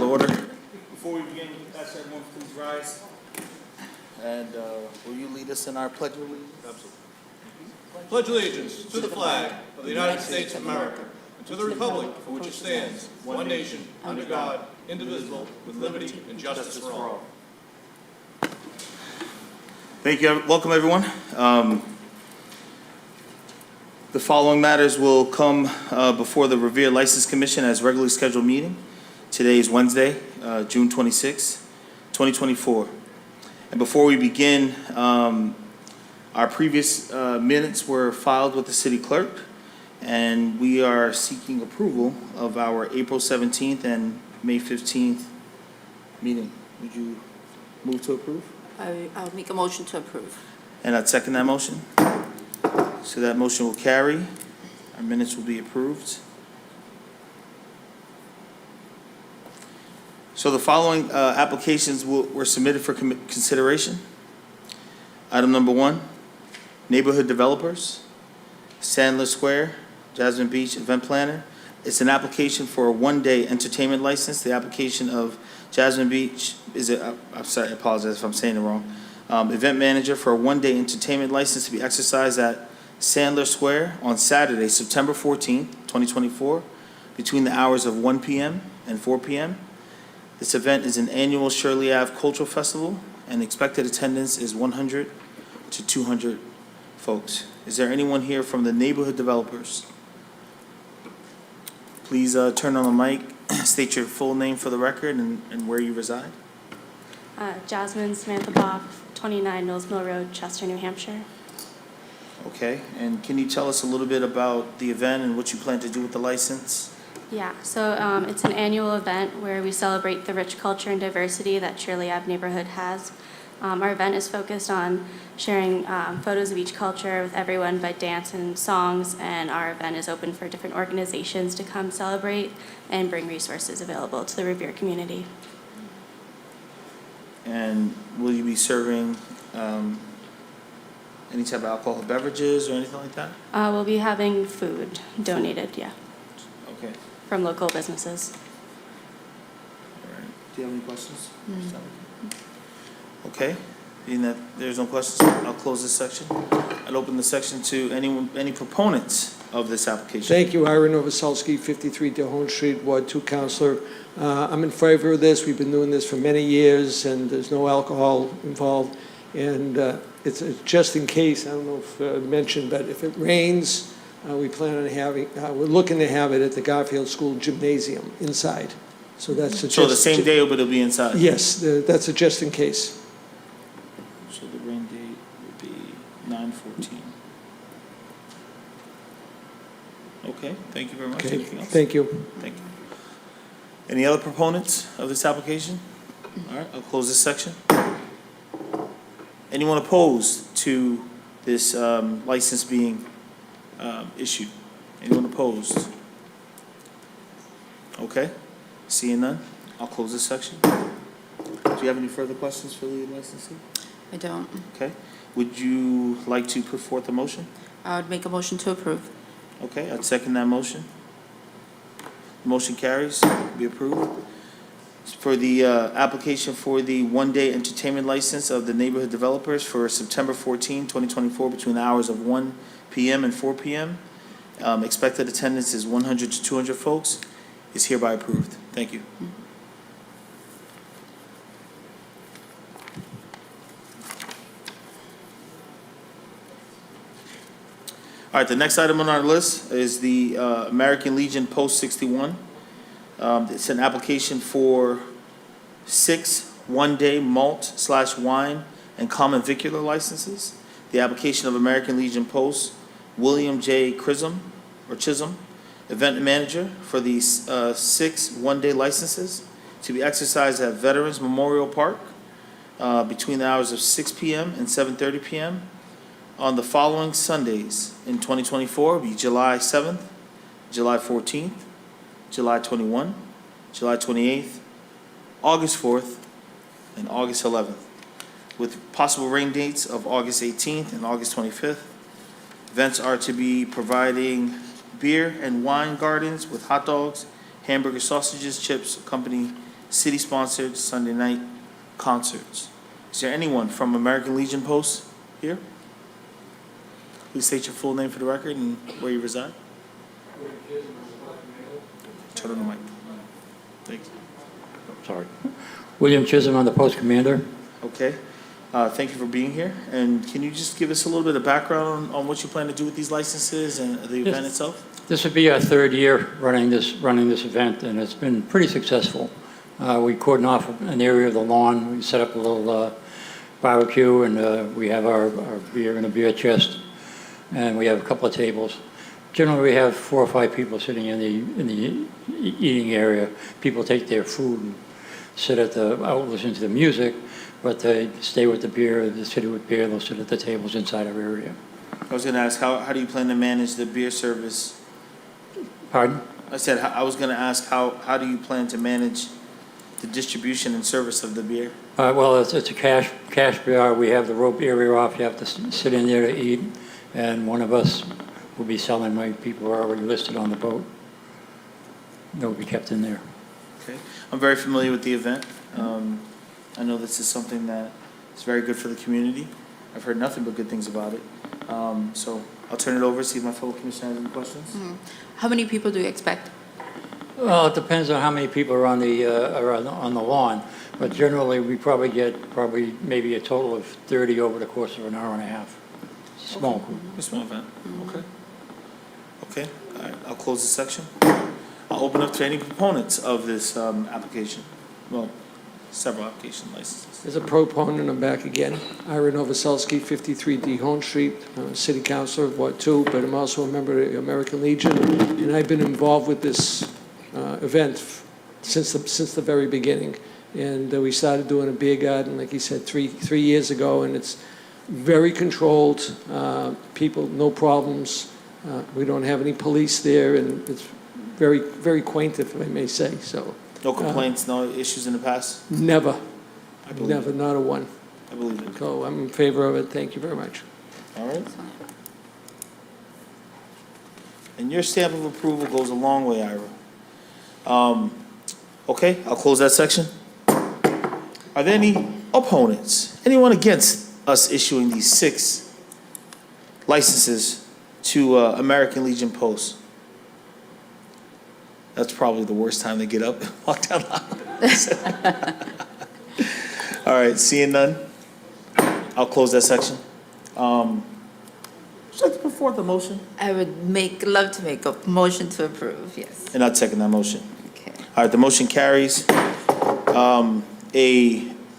order. Before we begin, ask everyone to please rise. And will you lead us in our pledge of allegiance? Absolutely. Pledge allegiance to the flag of the United States of America and to the republic for which it stands, one nation, under God, indivisible, with liberty and justice for all. Thank you. Welcome, everyone. The following matters will come before the Revere License Commission as regularly scheduled meeting. Today is Wednesday, June 26, 2024. And before we begin, our previous minutes were filed with the city clerk, and we are seeking approval of our April 17th and May 15th meeting. Would you move to approve? I'll make a motion to approve. And I'd second that motion. So that motion will carry. Our minutes will be approved. So the following applications were submitted for consideration. Item number 1, neighborhood developers, Sandler Square, Jasmine Beach event planner. It's an application for a one-day entertainment license. The application of Jasmine Beach I'm sorry, I apologize if I'm saying it wrong. Event manager for a one-day entertainment license to be exercised at Sandler Square on Saturday, September 14th, 2024, between the hours of 1 p.m. and 4 p.m. This event is an annual Shirley Ave Cultural Festival, and expected attendance is 100 to 200 folks. Is there anyone here from the neighborhood developers? Please turn on the mic, state your full name for the record and where you reside. Jasmine Samantha Bob, 29 Mills Mill Road, Chester, New Hampshire. Okay, and can you tell us a little bit about the event and what you plan to do with the license? Yeah, so it's an annual event where we celebrate the rich culture and diversity that Shirley Ave neighborhood has. Our event is focused on sharing photos of each culture with everyone by dance and songs, and our event is open for different organizations to come celebrate and bring resources available to the Revere community. And will you be serving any type of alcoholic beverages or anything like that? We'll be having food donated, yeah, Okay, from local businesses. all right. Do you have any questions? Okay, being that there's no questions, I'll close this section. I'll open the section to any proponents of this application. Thank you, Ira Novoselsky, 53 Delhone Street, Ward 2 Counselor. I'm in favor of this. We've been doing this for many years, and there's no alcohol involved. And it's just in case, I don't know if mentioned, but if it rains, we plan on having, we're looking to have it at the Garfield School Gymnasium inside. So that's a So the same day, but it'll be inside? Yes, that's a just in case. So the rain date would be 9/14. Okay, thank you very much. Okay, Anything else? thank you. Thank you. Any other proponents of this application? All right, I'll close this section. Anyone opposed to this license being issued? Anyone opposed? Okay, seeing none, I'll close this section. Do you have any further questions for the licensee? I don't. Okay, would you like to put forth a motion? I would make a motion to approve. Okay, I'd second that motion. Motion carries, be approved. For the application for the one-day entertainment license of the neighborhood developers for September 14, 2024, between the hours of 1 p.m. and 4 p.m. Expected attendance is 100 to 200 folks. Is hereby approved. Thank you. All right, the next item on our list is the American Legion Post 61. It's an application for 6 one-day malt/wine and common vicular licenses. The application of American Legion Post, William J. Chisholm, event manager for these 6 one-day licenses to be exercised at Veterans Memorial Park between the hours of 6 p.m. and 7:30 p.m. on the following Sundays in 2024 will be July 7th, July 14th, July 21, July 28th, August 4th, and August 11th, with possible rain dates of August 18th and August 25th. Events are to be providing beer and wine gardens with hot dogs, hamburger, sausages, chips, accompanied city-sponsored Sunday night concerts. Is there anyone from American Legion Post here? Please state your full name for the record and where you reside. Turn on the mic. Thanks. Sorry. William Chisholm, on the post commander. Okay. Thank you for being here. And can you just give us a little bit of background on what you plan to do with these licenses and the event itself? This would be our third year running this event, and it's been pretty successful. We cordon off an area of the lawn. We set up a little barbecue, and we have our beer in a beer chest, and we have a couple of tables. Generally, we have 4 or 5 people sitting in the eating area. People take their food and sit out listen to the music, but they stay with the beer. They sit with beer. They'll sit at the tables inside our area. I was going to ask, how do you plan to manage the beer service? Pardon? I said, I was going to ask, how do you plan to manage the distribution and service of the beer? Well, it's a cash bar. We have the rope area off. You have to sit in there to eat, and one of us will be selling. My people are already listed on the boat. They'll be kept in there. Okay. I'm very familiar with the event. I know this is something that is very good for the community. I've heard nothing but good things about it. So I'll turn it over, see if my fellow commissioners have any questions. How many people do you expect? Well, it depends on how many people are on the lawn, but generally we probably get maybe a total of 30 over the course of an hour and a half. Small group. A small event. Okay. Okay. All right. I'll close this section. I'll open up to any proponents of this application. Well, several application licenses. As a proponent, I'm back again. Ira Novoselsky, 53 D Hone Street, City Councilor, Ward 2, but I'm also a member of the American Legion, and I've been involved with this event since the very beginning. And we started doing a beer garden, like he said, three years ago, and it's very controlled. People, no problems. We don't have any police there, and it's very, very quaint, if I may say. So No complaints, no issues in the past? never, I believe never, it. not a one. I believe it. So I'm in favor of it. Thank you very much. All right. And your stamp of approval goes a long way, Ira. Okay, I'll close that section. Are there any opponents? Anyone against us issuing these 6 licenses to American Legion Post? That's probably the worst time to get up and walk down the aisle. All right, seeing none, I'll close that section. Would you like to put forth a motion? I would love to make a motion to approve, yes. And I'd second that motion. Okay. All right, the motion carries.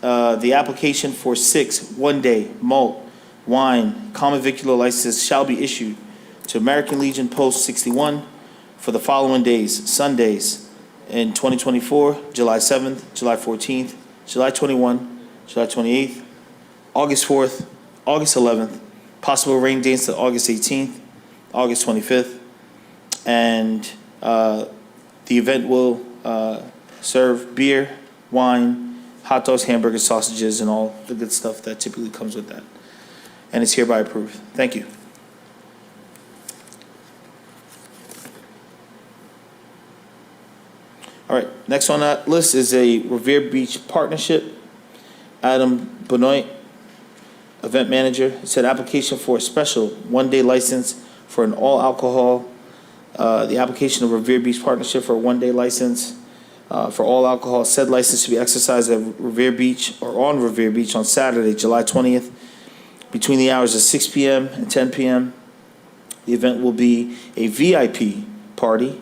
The application for 6 one-day malt, wine, common vicular licenses shall be issued to American Legion Post 61 for the following days, Sundays in 2024, July 7th, July 14th, July 21, July 28th, August 4th, August 11th, possible rain dates to August 18th, August 25th, and the event will serve beer, wine, hot dogs, hamburgers, sausages, and all the good stuff that typically comes with that. And it's hereby approved. Thank you. All right, next on that list is a Revere Beach partnership. Adam Benoit, event manager, said application for a special one-day license for an all-alcohol. The application of Revere Beach partnership for a one-day license for all alcohol. Said license to be exercised at Revere Beach or on Revere Beach on Saturday, July 20th, between the hours of 6 p.m. and 10 p.m. The event will be a VIP party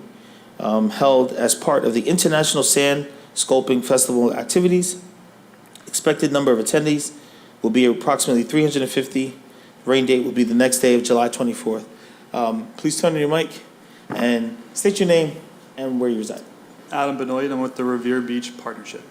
held as part of the International Sand Sculpting Festival activities. Expected number of attendees will be approximately 350. Rain date will be the next day of July 24th. Please turn on your mic and state your name and where you reside. Adam Benoit, I'm with the Revere Beach Partnership.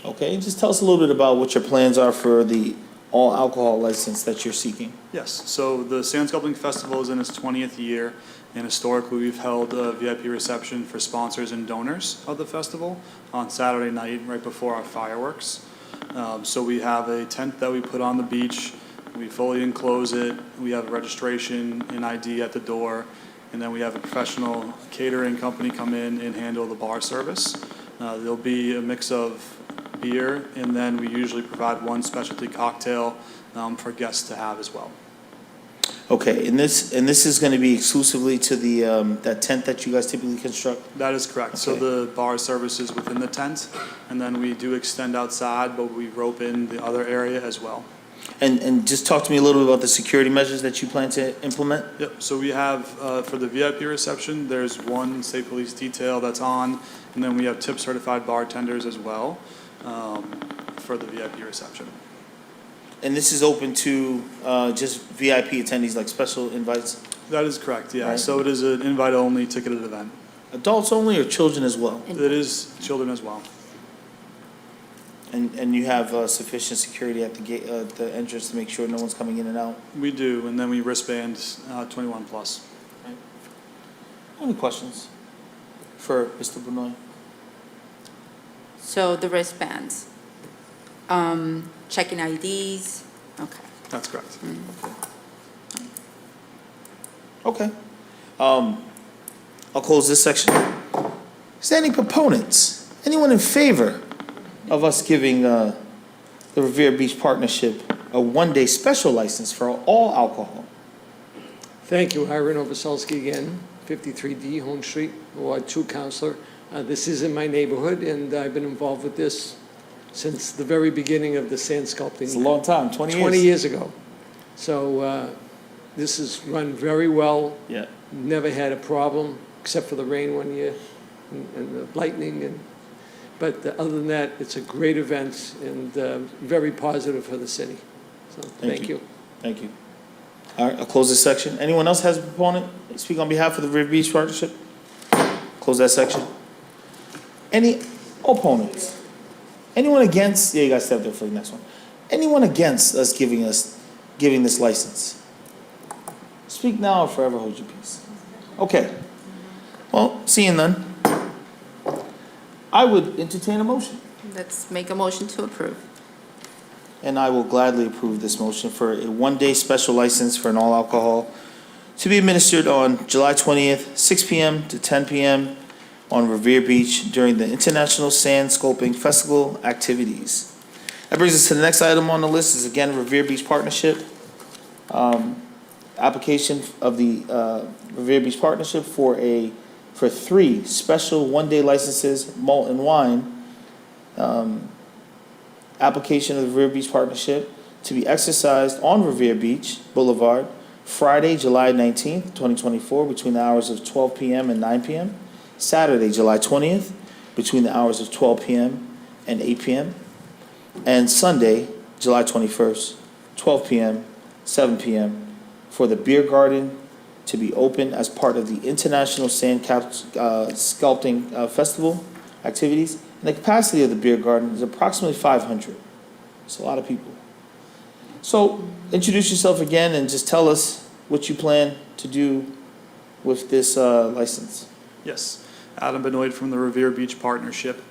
Okay, just tell us a little bit about what your plans are for the all-alcohol license that you're seeking. Yes, so the Sand Sculpting Festival is in its 20th year, and historically we've held a VIP reception for sponsors and donors of the festival on Saturday night right before our fireworks. So we have a tent that we put on the beach, we fully enclose it, we have registration and ID at the door, and then we have a professional catering company come in and handle the bar service. There'll be a mix of beer, and then we usually provide one specialty cocktail for guests to have as well. Okay, and this is going to be exclusively to the, that tent that you guys typically construct? That is correct. So Okay. the bar service is within the tent, and then we do extend outside, but we rope in the other area as well. And just talk to me a little bit about the security measures that you plan to implement? Yep, so we have, for the VIP reception, there's one state police detail that's on, and then we have tip certified bartenders as well for the VIP reception. And this is open to just VIP attendees, like special invites? That is correct, yeah. Right. So it is an invite-only ticketed event. Adults only or children as well? It is children as well. And you have sufficient security at the gate, the entrance to make sure no one's coming in and out? We do, and then we wristband 21 plus. Any questions for Mr. Benoit? So the wristbands, checking IDs, okay. That's correct. Okay. I'll close this section. Is there any proponents? Anyone in favor of us giving the Revere Beach Partnership a one-day special license for all alcohol? Thank you, Hiram Novoselsky again, 53D Home Street, Ward 2 Counselor. This is in my neighborhood, and I've been involved with this since the very beginning of the sand sculpting. It's a long time, 20 years. 20 years ago. So this is run very well. Yeah. Never had a problem, except for the rain one year and the lightning. But other than that, it's a great event and very positive for the city. So thank you. Thank you. All right, I'll close this section. Anyone else has a proponent? Speak on behalf of the Revere Beach Partnership? Close that section. Any opponents? Anyone against? Yeah, you guys stay up there for the next one. Anyone against us giving this license? Speak now or forever hold your peace. Okay. Well, seeing none, I would entertain a motion. Let's make a motion to approve. And I will gladly approve this motion for a one-day special license for an all-alcohol to be administered on July 20th, 6 p.m. to 10 p.m. on Revere Beach during the International Sand Sculpting Festival activities. That brings us to the next item on the list is again Revere Beach Partnership. Application of the Revere Beach Partnership for 3 special one-day licenses, malt and wine. Application of the Revere Beach Partnership to be exercised on Revere Beach Boulevard Friday, July 19th, 2024, between the hours of 12 p.m. and 9 p.m. Saturday, July 20th, between the hours of 12 p.m. and 8 p.m. And Sunday, July 21st, 12 p.m., 7 p.m. for the beer garden to be open as part of the International Sand Sculpting Festival activities. And the capacity of the beer garden is approximately 500. It's a lot of people. So introduce yourself again and just tell us what you plan to do with this license. Yes, Adam Benoit from the Revere Beach Partnership.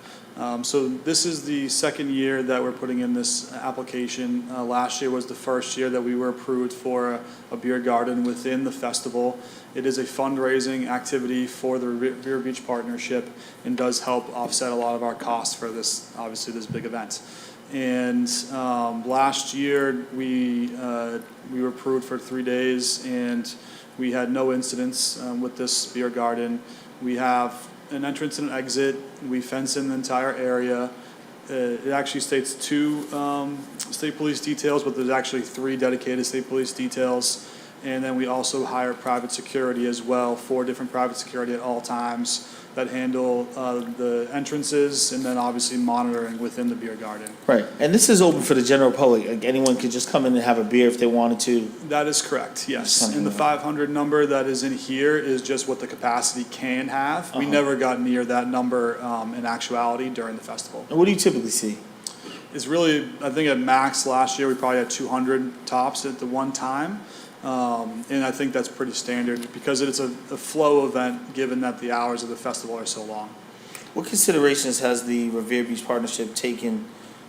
So this is the second year that we're putting in this application. Last year was the first year that we were approved for a beer garden within the festival. It is a fundraising activity for the Revere Beach Partnership and does help offset a lot of our costs for this, obviously this big event. And last year we were approved for 3 days and we had no incidents with this beer garden. We have an entrance and an exit. We fence in the entire area. It actually states 2 state police details, but there's actually 3 dedicated state police details. And then we also hire private security as well, 4 different private security at all times that handle the entrances and then obviously monitoring within the beer garden. Right. And this is open for the general public. Like anyone could just come in and have a beer if they wanted to. That is correct, yes. Something And the like 500 number that is in here is just what the capacity can have. We never got near that number in actuality during the festival. And what do you typically see? It's really, I think at max last year, we probably had 200 tops at the one time. And I think that's pretty standard because it's a flow event given that the hours of the festival are so long. What considerations has the Revere Beach Partnership taken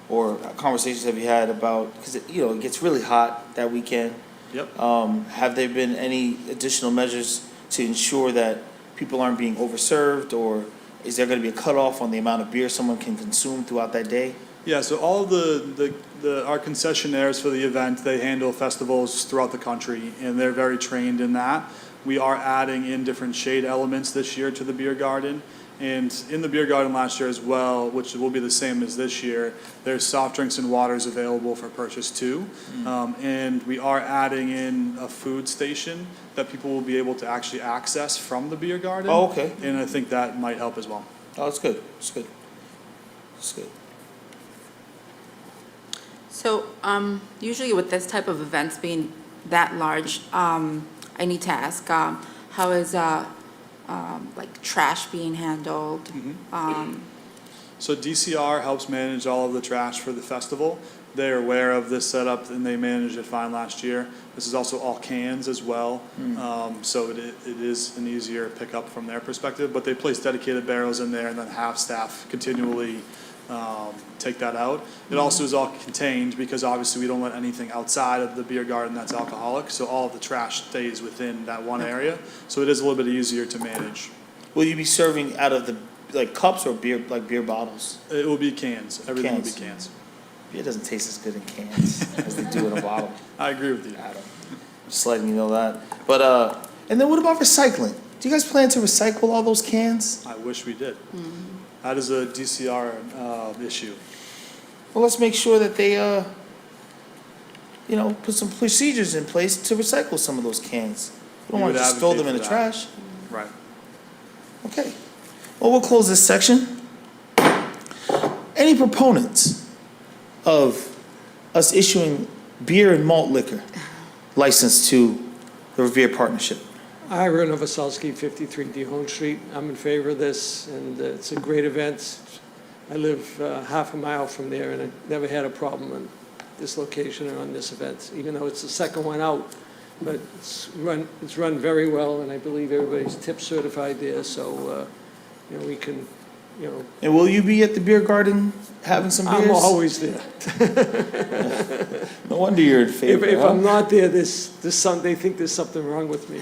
or conversations have you had about, because it gets really hot that weekend. Yep. Have there been any additional measures to ensure that people aren't being overserved or is there gonna be a cutoff on the amount of beer someone can consume throughout that day? Yeah, so all of our concessionaires for the event, they handle festivals throughout the country, and they're very trained in that. We are adding in different shade elements this year to the beer garden. And in the beer garden last year as well, which will be the same as this year, there's soft drinks and waters available for purchase too. And we are adding in a food station that people will be able to actually access from the beer garden. Oh, okay. And I think that might help as well. Oh, that's good, that's good. That's good. So, usually with this type of events being that large, I need to ask, how is, like trash being handled? So DCR helps manage all of the trash for the festival. They're aware of this setup and they managed it fine last year. This is also all cans as well. So it is an easier pickup from their perspective, but they place dedicated barrels in there and then have staff continually take that out. It also is all contained because obviously we don't let anything outside of the beer garden that's alcoholic. So all of the trash stays within that one area. So it is a little bit easier to manage. Will you be serving out of the, like cups or beer, like beer bottles? It will be cans. Everything will be Cans. cans. Beer doesn't taste as good in cans as they do in a bottle. I agree with you. Adam. Just letting you know that. But, and then what about recycling? Do you guys plan to recycle all those cans? I wish we did. That is a DCR issue. Well, let's make sure that they, you know, put some procedures in place to recycle some of those cans. We don't We want to would just throw them in advocate the for that. trash. Right. Okay. Well, we'll close this section. Any proponents of us issuing beer and malt liquor license to the Revere Partnership? Ira Novoselsky, 53 Dehone Street. I'm in favor of this, and it's a great event. I live half a mile from there, and I never had a problem on this location or on this event, even though it's the second one out. But it's run very well, and I believe everybody's tip certified there, so, you know, we can, you know, And will you be at the beer garden having some beers? I'm always there. No wonder you're in favor, If huh? I'm not there, they think there's something wrong with me.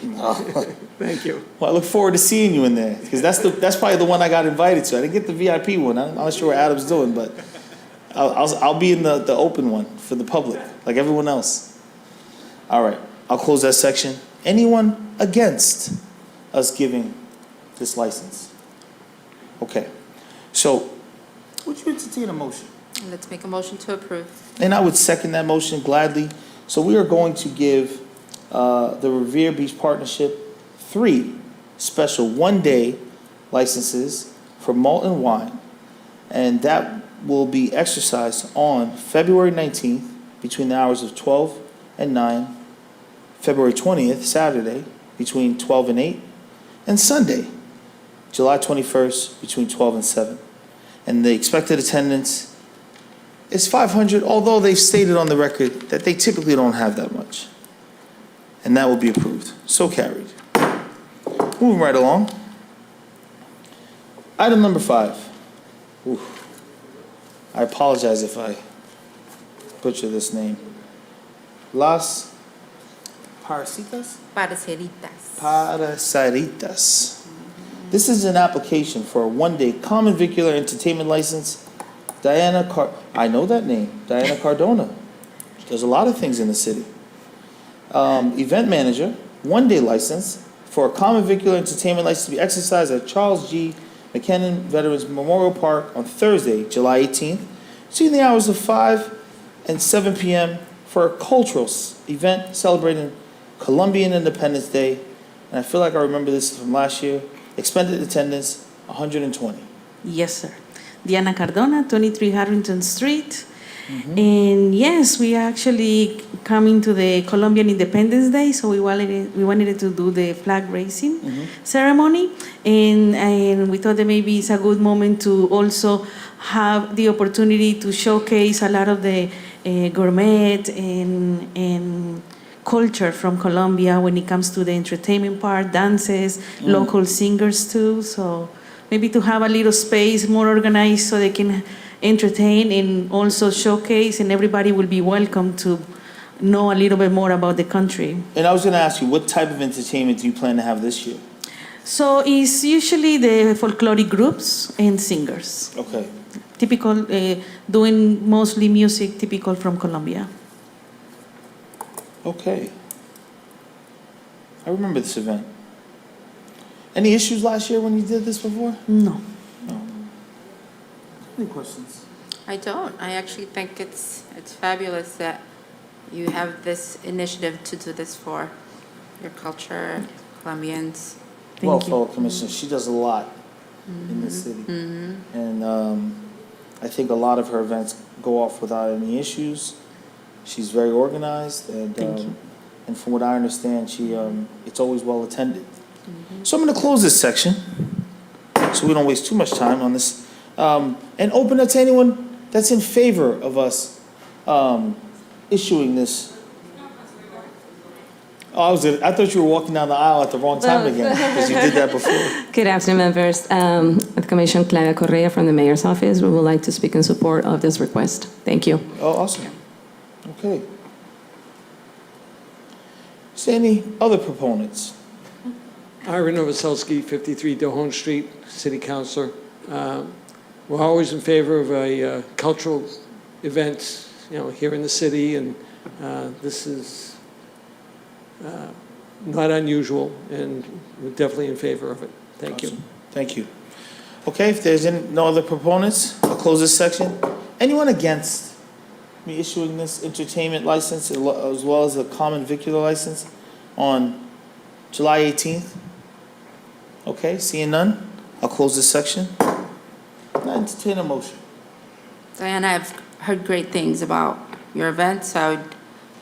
Thank you. Well, I look forward to seeing you in there, because that's probably the one I got invited to. I didn't get the VIP one. I'm not sure what Adam's doing, but I'll be in the open one for the public, like everyone else. All right, I'll close that section. Anyone against us giving this license? Okay, so would you entertain a motion? Let's make a motion to approve. And I would second that motion gladly. So we are going to give the Revere Beach Partnership 3 special one-day licenses for malt and wine. And that will be exercised on February 19th between the hours of 12 and 9, February 20th, Saturday, between 12 and 8, and Sunday, July 21st, between 12 and 7. And the expected attendance is 500, although they've stated on the record that they typically don't have that much. And that will be approved. So carried. Moving right along. Item number 5. Oof. I apologize if I butcher this name. Las Parasitas? Parceritas. Parasaritas. This is an application for a one-day common vicular entertainment license. I know that name, Diana Cardona. She does a lot of things in the city. Event manager, one-day license for a common vicular entertainment license to be exercised at Charles G. McKinnon Veterans Memorial Park on Thursday, July 18th, between the hours of 5 and 7 p.m. for a cultural event celebrating Colombian Independence Day. And I feel like I remember this from last year. Expended attendance, 120. Yes, sir. Diana Cardona, 23 Harrington Street. And yes, we actually coming to the Colombian Independence Day, so we wanted to do the flag raising ceremony, and we thought that maybe it's a good moment to also have the opportunity to showcase a lot of the gourmet and culture from Colombia when it comes to the entertainment part, dances, local singers too. So maybe to have a little space more organized so they can entertain and also showcase, and everybody will be welcome to know a little bit more about the country. And I was going to ask you, what type of entertainment do you plan to have this year? So it's usually the folkloric groups and singers, Okay. typical, doing mostly music typical from Colombia. Okay. I remember this event. Any issues last year when you did this before? No. Any questions? I don't. I actually think it's fabulous that you have this initiative to do this for your culture, Colombians. Well, Thank you. fellow Commissioner, she does a lot in this city. And I think a lot of her events go off without any issues. She's very organized and, Thank you. and from what I understand, it's always well attended. So I'm gonna close this section, so we don't waste too much time on this, and open it to anyone that's in favor of us, issuing this. Oh, I thought you were walking down the aisle at the wrong time Well, again, because you did that before. Good afternoon, members. With Commissioner Clara Correa from the Mayor's Office, we would like to speak in support of this request. Thank you. Oh, awesome. Okay. Is there any other proponents? Ira Novoselsky, 53 Dehone Street, City Councilor. We're always in favor of a cultural event, here in the city, and this is not unusual, and we're definitely in favor of it. Thank you. Awesome. Thank you. Okay, if there's no other proponents, I'll close this section. Anyone against me issuing this entertainment license as well as a common vicular license on July 18th? Okay, seeing none, I'll close this section. I entertain a motion. Diana, I've heard great things about your event, so I would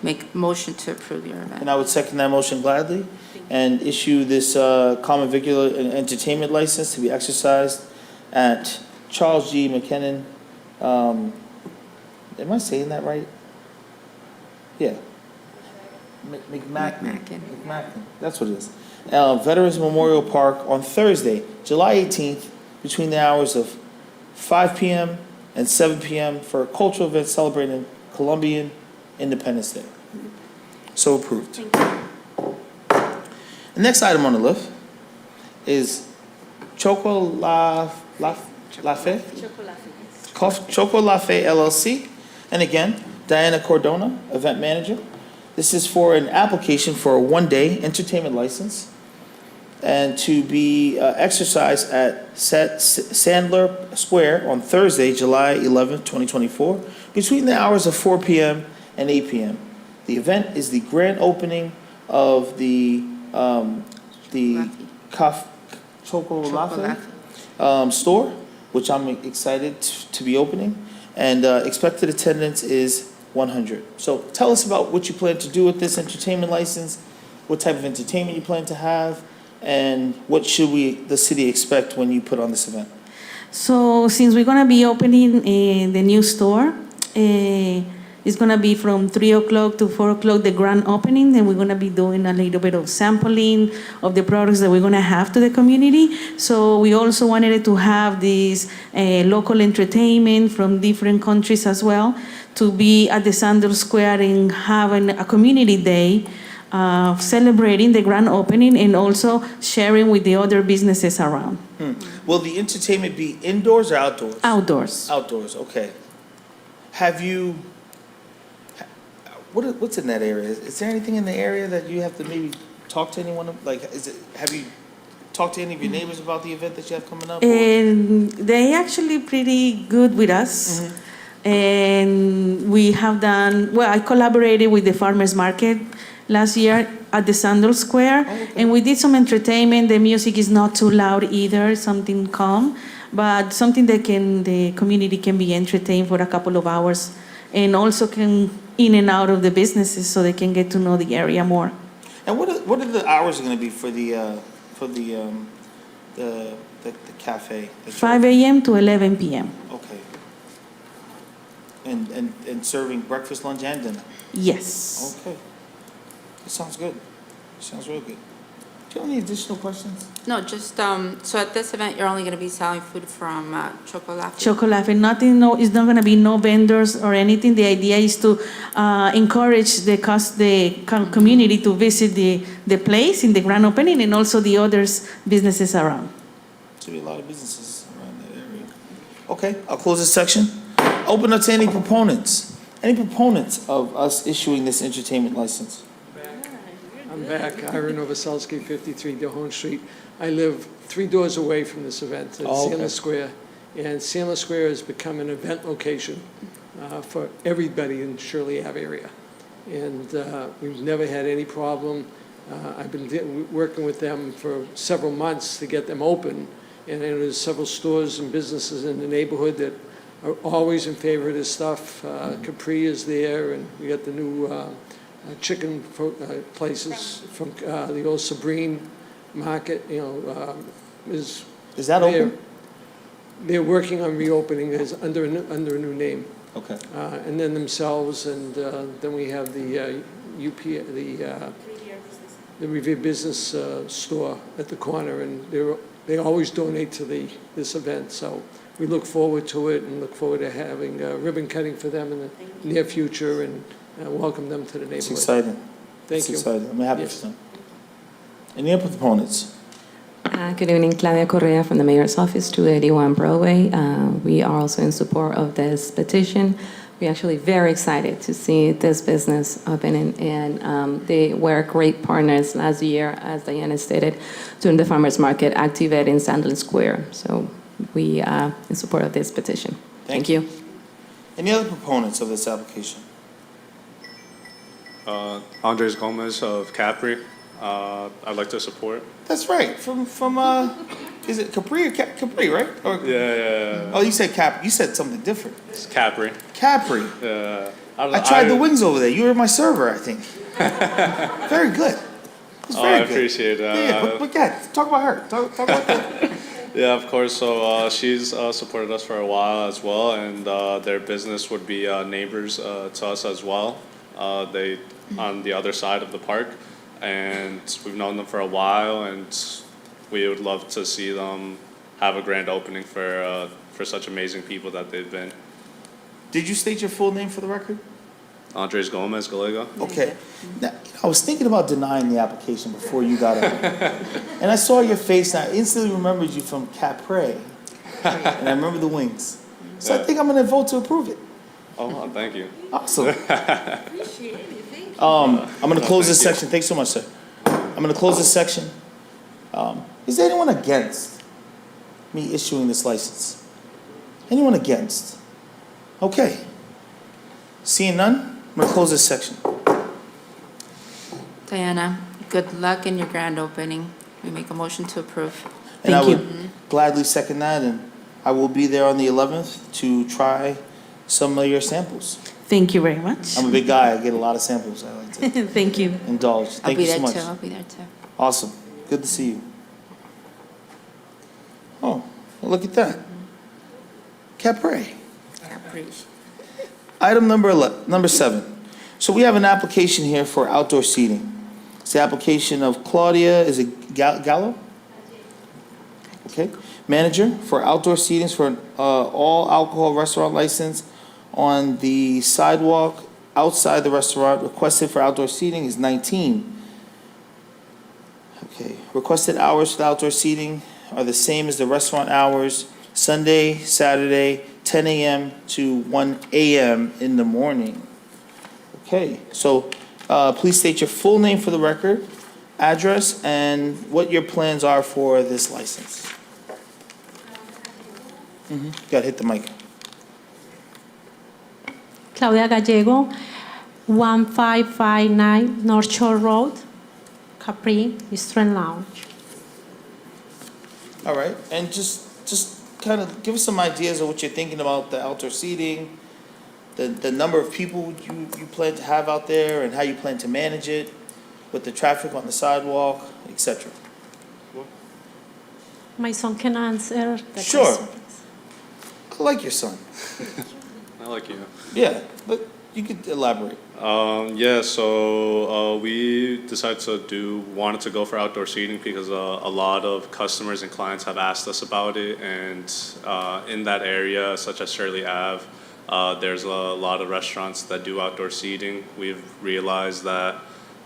make a motion to approve your event. And I would second that motion gladly and issue this common vicular and entertainment license to be exercised at Charles G. McKinnon. Am I saying that right? Yeah. McMacken. That's what it is. Veterans Memorial Park on Thursday, July 18th, between the hours of 5 p.m. and 7 p.m. for a cultural event celebrating Colombian Independence Day. So approved. The next item on the list is Choco Lafe LLC. And again, Diana Cordona, event manager. This is for an application for a one-day entertainment license and to be exercised at Sandler Square on Thursday, July 11th, 2024, between the hours of 4 p.m. and 8 p.m. The event is the grand opening of the Choco Lafe store, which I'm excited to be opening, and expected attendance is 100. So tell us about what you plan to do with this entertainment license, what type of entertainment you plan to have, and what should the city expect when you put on this event? So since we're gonna be opening the new store, it's gonna be from 3 o'clock to 4 o'clock, the grand opening. Then we're gonna be doing a little bit of sampling of the products that we're gonna have to the community. So we also wanted to have this local entertainment from different countries as well, to be at the Sanders Square and having a community day, celebrating the grand opening and also sharing with the other businesses around. Will the entertainment be indoors or outdoors? Outdoors. Outdoors, okay. Have you, what's in that area? Is there anything in the area that you have to maybe talk to anyone, have you talked to any of your neighbors about the event that you have coming up? And they actually pretty good with us. And we have I collaborated with the farmers market last year at the Sandals Square, and we did some entertainment. The music is not too loud either, something calm, but something that the community can be entertained for a couple of hours, and also can in and out of the businesses so they can get to know the area more. And what are the hours going to be for the cafe? 5 a.m. to 11 p.m. Okay. And serving breakfast, lunch, and dinner? Yes. Okay. That sounds good. Sounds real good. you have any additional questions? No, just, so at this event, you're only going to be selling food from Chocolate? Chocolate, nothing, no, it's not gonna be no vendors or anything. The idea is to encourage the community to visit the place in the grand opening and also the others businesses around. Should be a lot of businesses around that area. Okay, I'll close this section. Open up to any proponents. Any proponents of us issuing this entertainment license? I'm back, Ira Novoselsky, 53 DeHaan Street. I live 3 doors away from this event at Oh, okay. Sandler Square. And Sandler Square has become an event location for everybody in Shirley Ave area. And we've never had any problem. I've been working with them for several months to get them open. And there's several stores and businesses in the neighborhood that are always in favor of this stuff. Capri is there, and we got the new chicken places from the old Sabrine Market, is Is that there. open? They're working on reopening it under a new name. Okay. And then themselves, and then we have the the Revere Business store at the corner, and they always donate to this event. So we look forward to it and look forward to having ribbon cutting for them in the near future and welcome them to the neighborhood. It's exciting. Thank It's you. exciting. I'm happy Yes. for them. Any other proponents? Good evening, Claudia Correa from the Mayor's Office, 281 Broadway. We are also in support of this petition. We're actually very excited to see this business opening, and they were great partners last year, as Diana stated, during the farmers market activate in Sandler Square. So we are in support of this petition. Thank you. Any other proponents of this application? Andres Gomez of Capri. I'd like to support. That's right. From is it Capri or Capri, right? Or, Yeah. oh, you said Cap. You said something different. It's Capri. Capri. I I tried the wings over there. You were my server, I think. Very good. It's Oh, very I good. appreciate that. Yeah, but yeah, talk about her. Talk about that. Yeah, of course. So she's supported us for a while as well, and their business would be neighbors to us as well. They on the other side of the park, and we've known them for a while, and we would love to see them have a grand opening for such amazing people that they've been. Did you state your full name for the record? Andres Gomez Gallego. Okay. Now, I was thinking about denying the application before you got up. And I saw your face, and I instantly remembered you from Capri. And I remember the wings. So I think I'm going to vote to approve it. Oh, thank you. Awesome. I'm going to close this section. Thanks so much, sir. I'm going to close this section. Is there anyone against me issuing this license? Anyone against? Okay. Seeing none, I'm going to close this section. Diana, good luck in your grand opening. We make a motion to approve. And I Thank would gladly second that, and I will be there on the 11th to try some of your samples. Thank you very much. I'm a big guy. I get a lot of samples. I like to Thank you. indulge. I'll Thank be you so there much. too. I'll be there too. Awesome. Good to see you. Oh, well, look at that. Capri. Capri. Item number 7. So we have an application here for outdoor seating. It's the application of Claudia, is it Gallo? Okay. Manager for outdoor seatings for an all alcohol restaurant license on the sidewalk outside the restaurant. Requested for outdoor seating is 19. Okay. Requested hours for the outdoor seating are the same as the restaurant hours, Sunday, Saturday, 10 a.m. to 1 a.m. in the morning. Okay, so please state your full name for the record, address, and what your plans are for this license. Gotta hit the mic. Claudia Gallego, 1559 North Shore Road, Capri, Eastern Lounge. All right, and just kind of give us some ideas of what you're thinking about the outdoor seating, the number of people you plan to have out there, and how you plan to manage it, with the traffic on the sidewalk, etc. My son can answer the Sure. question. I like your son. I like you. Yeah, but you could elaborate. Yeah, so we decided wanted to go for outdoor seating because a lot of customers and clients have asked us about it, and in that area, such as Shirley Ave, there's a lot of restaurants that do outdoor seating. We've realized that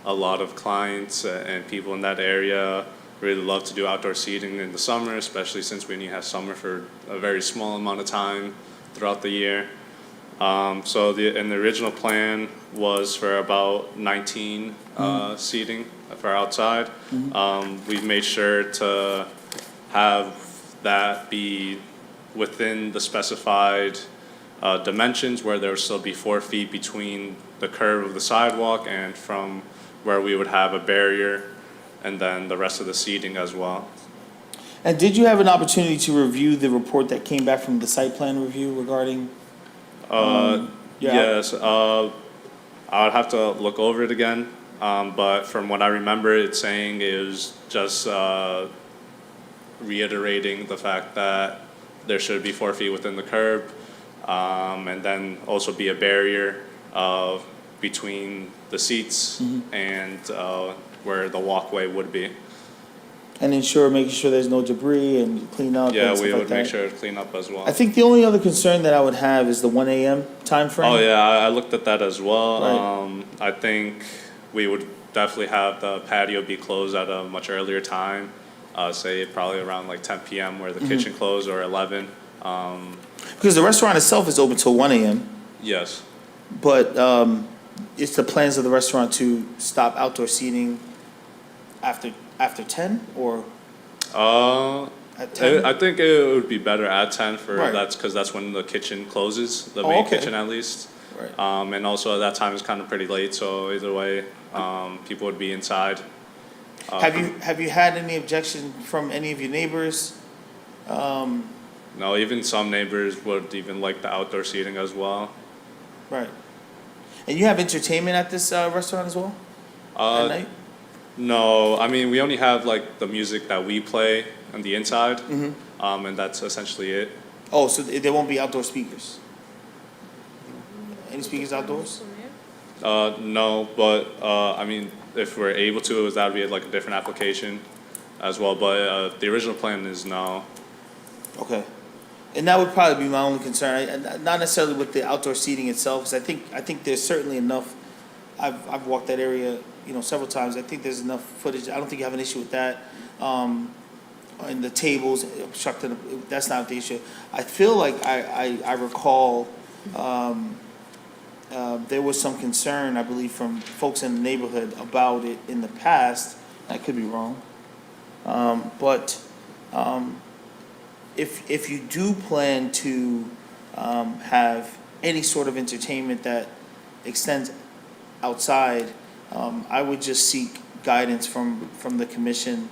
a lot of clients and people in that area really love to do outdoor seating in the summer, especially since we only have summer for a very small amount of time throughout the year. So the original plan was for about 19 seating for outside. We've made sure to have that be within the specified dimensions, where there would still be 4 feet between the curve of the sidewalk and from where we would have a barrier, and then the rest of the seating as well. And did you have an opportunity to review the report that came back from the site plan review regarding? Yeah. Yes, I would have to look over it again, but from what I remember, it's saying it was just reiterating the fact that there should be 4 feet within the curb, and then also be a barrier between the seats and where the walkway would be. And making sure there's no debris and clean up Yeah, and stuff we like would make that. sure to clean up as well. I think the only other concern that I would have is the 1 a.m. timeframe. Oh, yeah, I looked at that as well. Right. I think we would definitely have the patio be closed at a much earlier time, say probably around like 10 p.m. where the kitchen closed, or 11. Because the restaurant itself is open till 1 a.m., Yes. but it's the plans of the restaurant to stop outdoor seating after 10 or at 10? I think it would be better at 10 for Right. because that's when the kitchen closes, the Oh, main okay. kitchen at least. Right. And also at that time is kind of pretty late, so either way, people would be inside. Have you had any objection from any of your neighbors? No, even some neighbors would even like the outdoor seating as well. Right. And you have entertainment at this restaurant as well? At night? No, I mean, we only have like the music that we play on the inside, and that's essentially it. Oh, so there won't be outdoor speakers? Any speakers outdoors? No, but I mean, if we're able to, that would be like a different application as well. But the original plan is no. Okay. And that would probably be my only concern, not necessarily with the outdoor seating itself, because I think there's certainly enough. I've walked that area, several times. I think there's enough footage. I don't think you have an issue with that. And the tables obstructed, that's not the issue. I feel like I recall there was some concern, I believe, from folks in the neighborhood about it in the past. I could be wrong. But if you do plan to have any sort of entertainment that extends outside, I would just seek guidance from the commission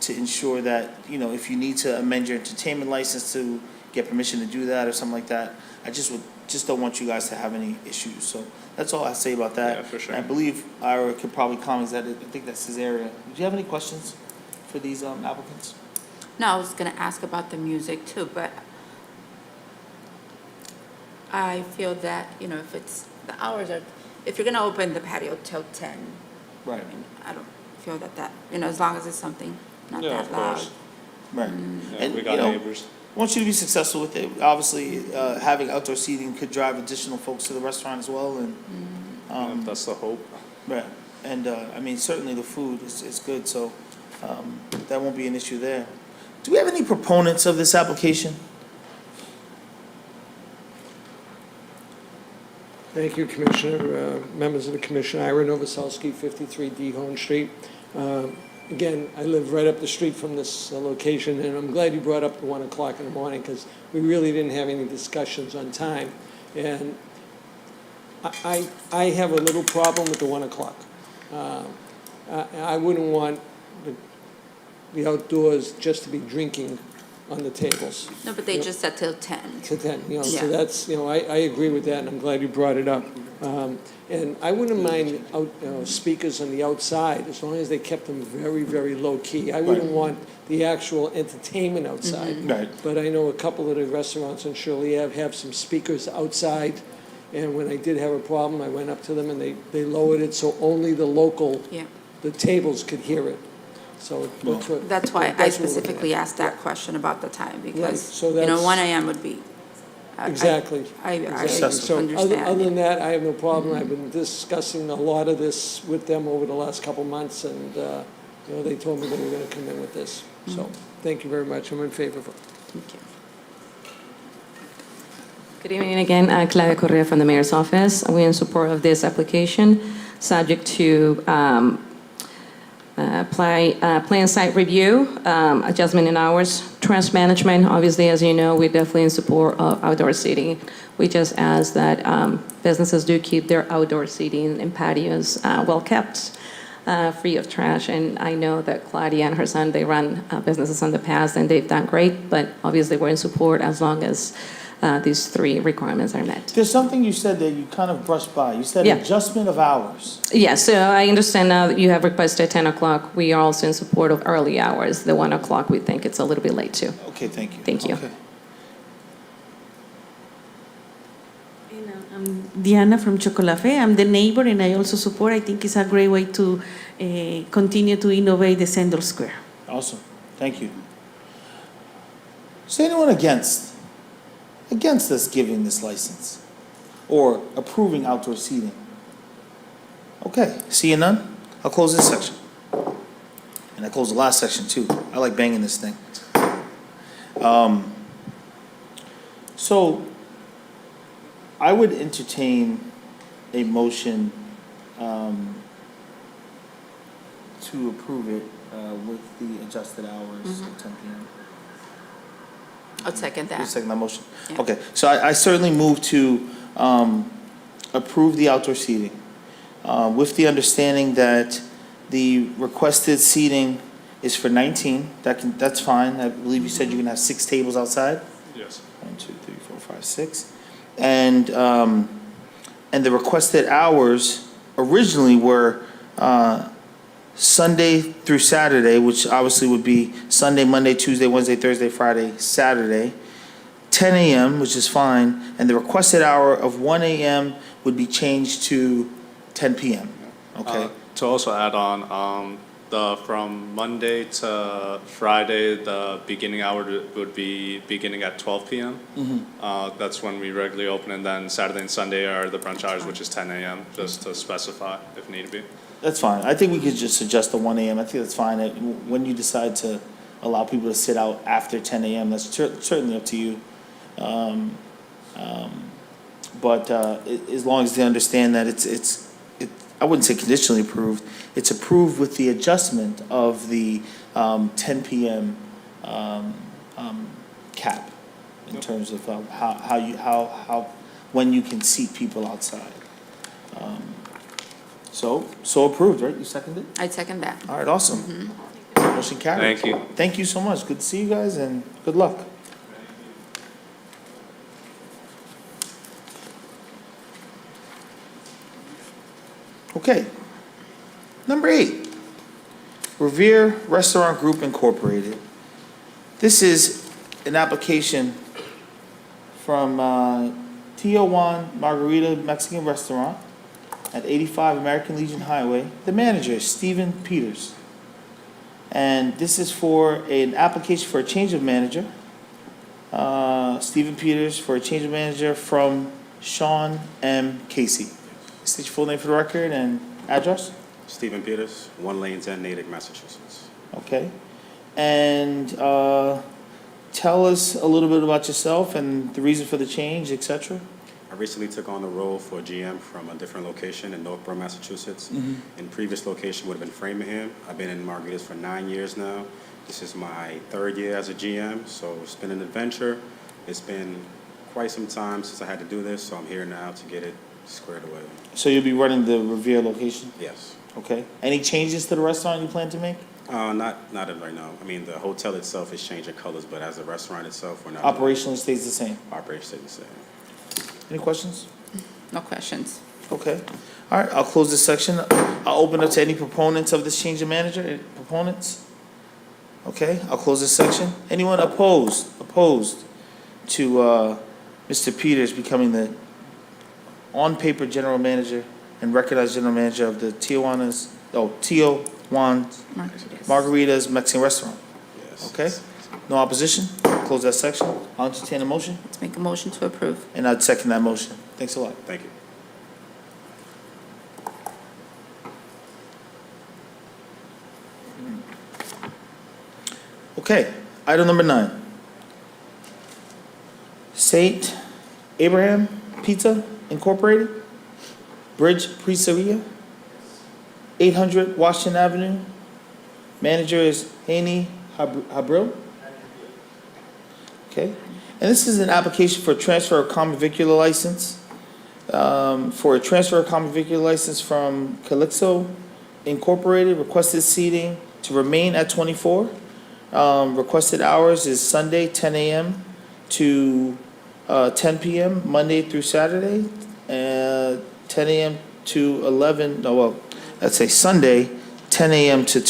to ensure that, if you need to amend your entertainment license to get permission to do that or something like that, I just don't want you guys to have any issues. So that's all I say about that. Yeah, for sure. And I believe Ira could probably comment that. I think that's his area. Do you have any questions for these applicants? No, I was gonna ask about the music too, but I feel that, if it's, the hours are, if you're gonna open the patio till 10, Right. I mean, I don't feel that, as long as it's something not Yeah, that of loud. course. Right. Yeah, And, we got neighbors. I want you to be successful with it. Obviously, having outdoor seating could drive additional folks to the restaurant as well, and That's the hope. right. And I mean, certainly the food is good, so that won't be an issue there. Do we have any proponents of this application? Thank you, Commissioner, members of the commission. Ira Novoselsky, 53 D Hone Street. Again, I live right up the street from this location, and I'm glad you brought up the 1 o'clock in the morning, because we really didn't have any discussions on time. And I have a little problem with the 1 o'clock. I wouldn't want the outdoors just to be drinking on the tables. No, but they just said till 10. To 10, Yeah. so that's, I agree with that, and I'm glad you brought it up. And I wouldn't mind speakers on the outside, as long as they kept them very, very low key. I wouldn't want the actual entertainment outside. Right. But I know a couple of the restaurants on Shirley Ave have some speakers outside, And when I did have a problem, I went up to them and they lowered it so only the local, Yeah. the tables could hear it. So that's what. That's why I that's what we're looking specifically at. asked that question about the time, because, so you know, that's- 1 AM would be. Exactly. I Exactly. So other understand. than that, I have no problem. I've been discussing a lot of this with them over the last couple months, and, you know, they told me they were gonna come in with this. So, thank you very much. I'm in favor of it. Thank you. Good evening again, Claudia Correa from the Mayor's Office. We're in support of this application, subject to plan site review, adjustment in hours, trash management. Obviously, as you know, we're definitely in support of outdoor seating. We just ask that businesses do keep their outdoor seating and patios well kept, free of trash. And I know that Claudia and her son, they run businesses in the past and they've done great, but obviously we're in support as long as these 3 requirements are met. There's something you said that you kind of brushed by. You said Yeah. adjustment of hours. Yes, so I understand now that you have requested 10 o'clock. We are also in support of early hours. The 1 o'clock, we think it's a little bit late too. Okay, thank you. Thank you. Okay. I'm Diana from Chocolafe. I'm the neighbor and I also support. I think it's a great way to continue to innovate the Sandal Square. Awesome, thank you. Is there anyone against us giving this license or approving outdoor seating? Okay, seeing none, I'll close this section. And I close the last section too. I like banging this thing. So I would entertain a motion to approve it with the adjusted hours of 10 p.m. I'll second You that. second that motion? Yeah. Okay, so I certainly move to approve the outdoor seating with the understanding that the requested seating is for 19. That's fine. I believe you said you can have 6 tables outside? Yes. 1, 2, 3, 4, 5, 6. And the requested hours originally were Sunday through Saturday, which obviously would be Sunday, Monday, Tuesday, Wednesday, Thursday, Friday, Saturday, 10 a.m., which is fine, and the requested hour of 1 a.m. would be changed to 10 p.m. Okay? To also add on, from Monday to Friday, the beginning hour would be beginning at 12 p.m. That's when we regularly open, and then Saturday and Sunday are the brunch hours, which is 10 a.m., just to specify if need be. That's fine. I think we could just adjust the 1 a.m. I think that's fine. When you decide to allow people to sit out after 10 a.m., that's certainly up to you. But as long as they understand that it's I wouldn't say conditionally approved, it's approved with the adjustment of the 10 p.m. Cap in terms of how when you can seat people outside. So approved, right? You seconded? I second that. All right, awesome. Motion carried. Thank you. Thank you so much. Good to see you guys and good luck. Okay. Number 8, Revere Restaurant Group Incorporated. This is an application from Tio Juan Margarita Mexican Restaurant at 85 American Legion Highway. The manager is Stephen Peters. And this is for an application for a change of manager. Stephen Peters for a change of manager from Sean M. Casey. State your full name for the record and address. Stephen Peters, 1 Lanes End, Natick, Massachusetts. Okay. And tell us a little bit about yourself and the reason for the change, etc. I recently took on the role for GM from a different location in Northborough, Massachusetts. In previous location would have been Framingham. I've been in Margaritas for 9 years now. This is my 3rd year as a GM, so it's been an adventure. It's been quite some time since I had to do this, so I'm here now to get it squared away. So you'll be running the Revere location? Yes. Okay. Any changes to the restaurant you plan to make? Not right now. I mean, the hotel itself is changing colors, but as a restaurant itself, we're not. Operationally stays the same. Operation stays the same. Any questions? No questions. Okay. All right, I'll close this section. I'll open up to any proponents of this change of manager. Any proponents? Okay, I'll close this section. Anyone opposed to Mr. Peters becoming the on-paper general manager and recognized general manager of the Tijuana's Margaritas Mexican Restaurant. Okay? No opposition? Close that section. I'll entertain a motion, Let's make a motion to approve. and I'd second that motion. Thanks a lot. Thank you. Okay, item number 9. Saint Abraham Pizza Incorporated, Bridge Pizzeria, 800 Washington Avenue. Manager is Haney Habril. Okay, and this is an application for transfer of common vicular license, for a transfer of common vicular license from Calixo Incorporated, requested seating to remain at 24. Requested hours is Sunday, 10 a.m. to 10 p.m., Monday through Saturday, 10 a.m. to 11, no, well, let's say Sunday, 10 a.m. to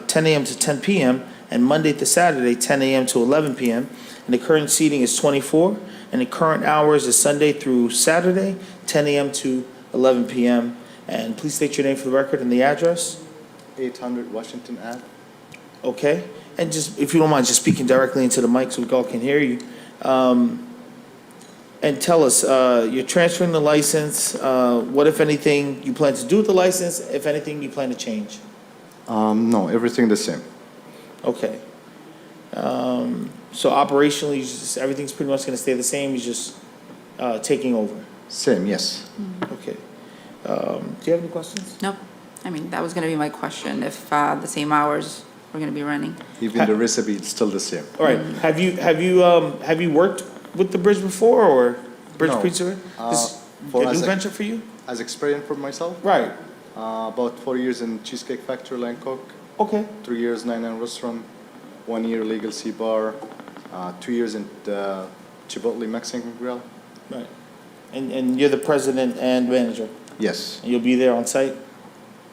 10 a.m. to 10 p.m., and Monday to Saturday, 10 a.m. to 11 p.m. And the current seating is 24, and the current hours is Sunday through Saturday, 10 a.m. to 11 p.m. And please state your name for the record and the address. 800 Washington Ave. Okay, and just, if you don't mind, just speaking directly into the mic so we all can hear you. And tell us, you're transferring the license, what, if anything, you plan to do with the license, if anything, you plan to change? No, everything the same. Okay. So operationally, everything's pretty much gonna stay the same, you're just taking over? Same, yes. Okay. Do you have any questions? Nope. I mean, that was going to be my question, if the same hours were going to be running. Even the recipe is still the same. All right, have you worked with the Bridge before, or Bridge No. Pizza? This For a new as a- venture for you? As experience for myself, Right, about 4 years in Cheesecake Factory, Lancock, okay, 3 years 99 Restaurant, 1 year Legal Sea Bar, 2 years in the Chipotle Mexican Grill. right. And you're the president and manager, Yes. and you'll be there on site?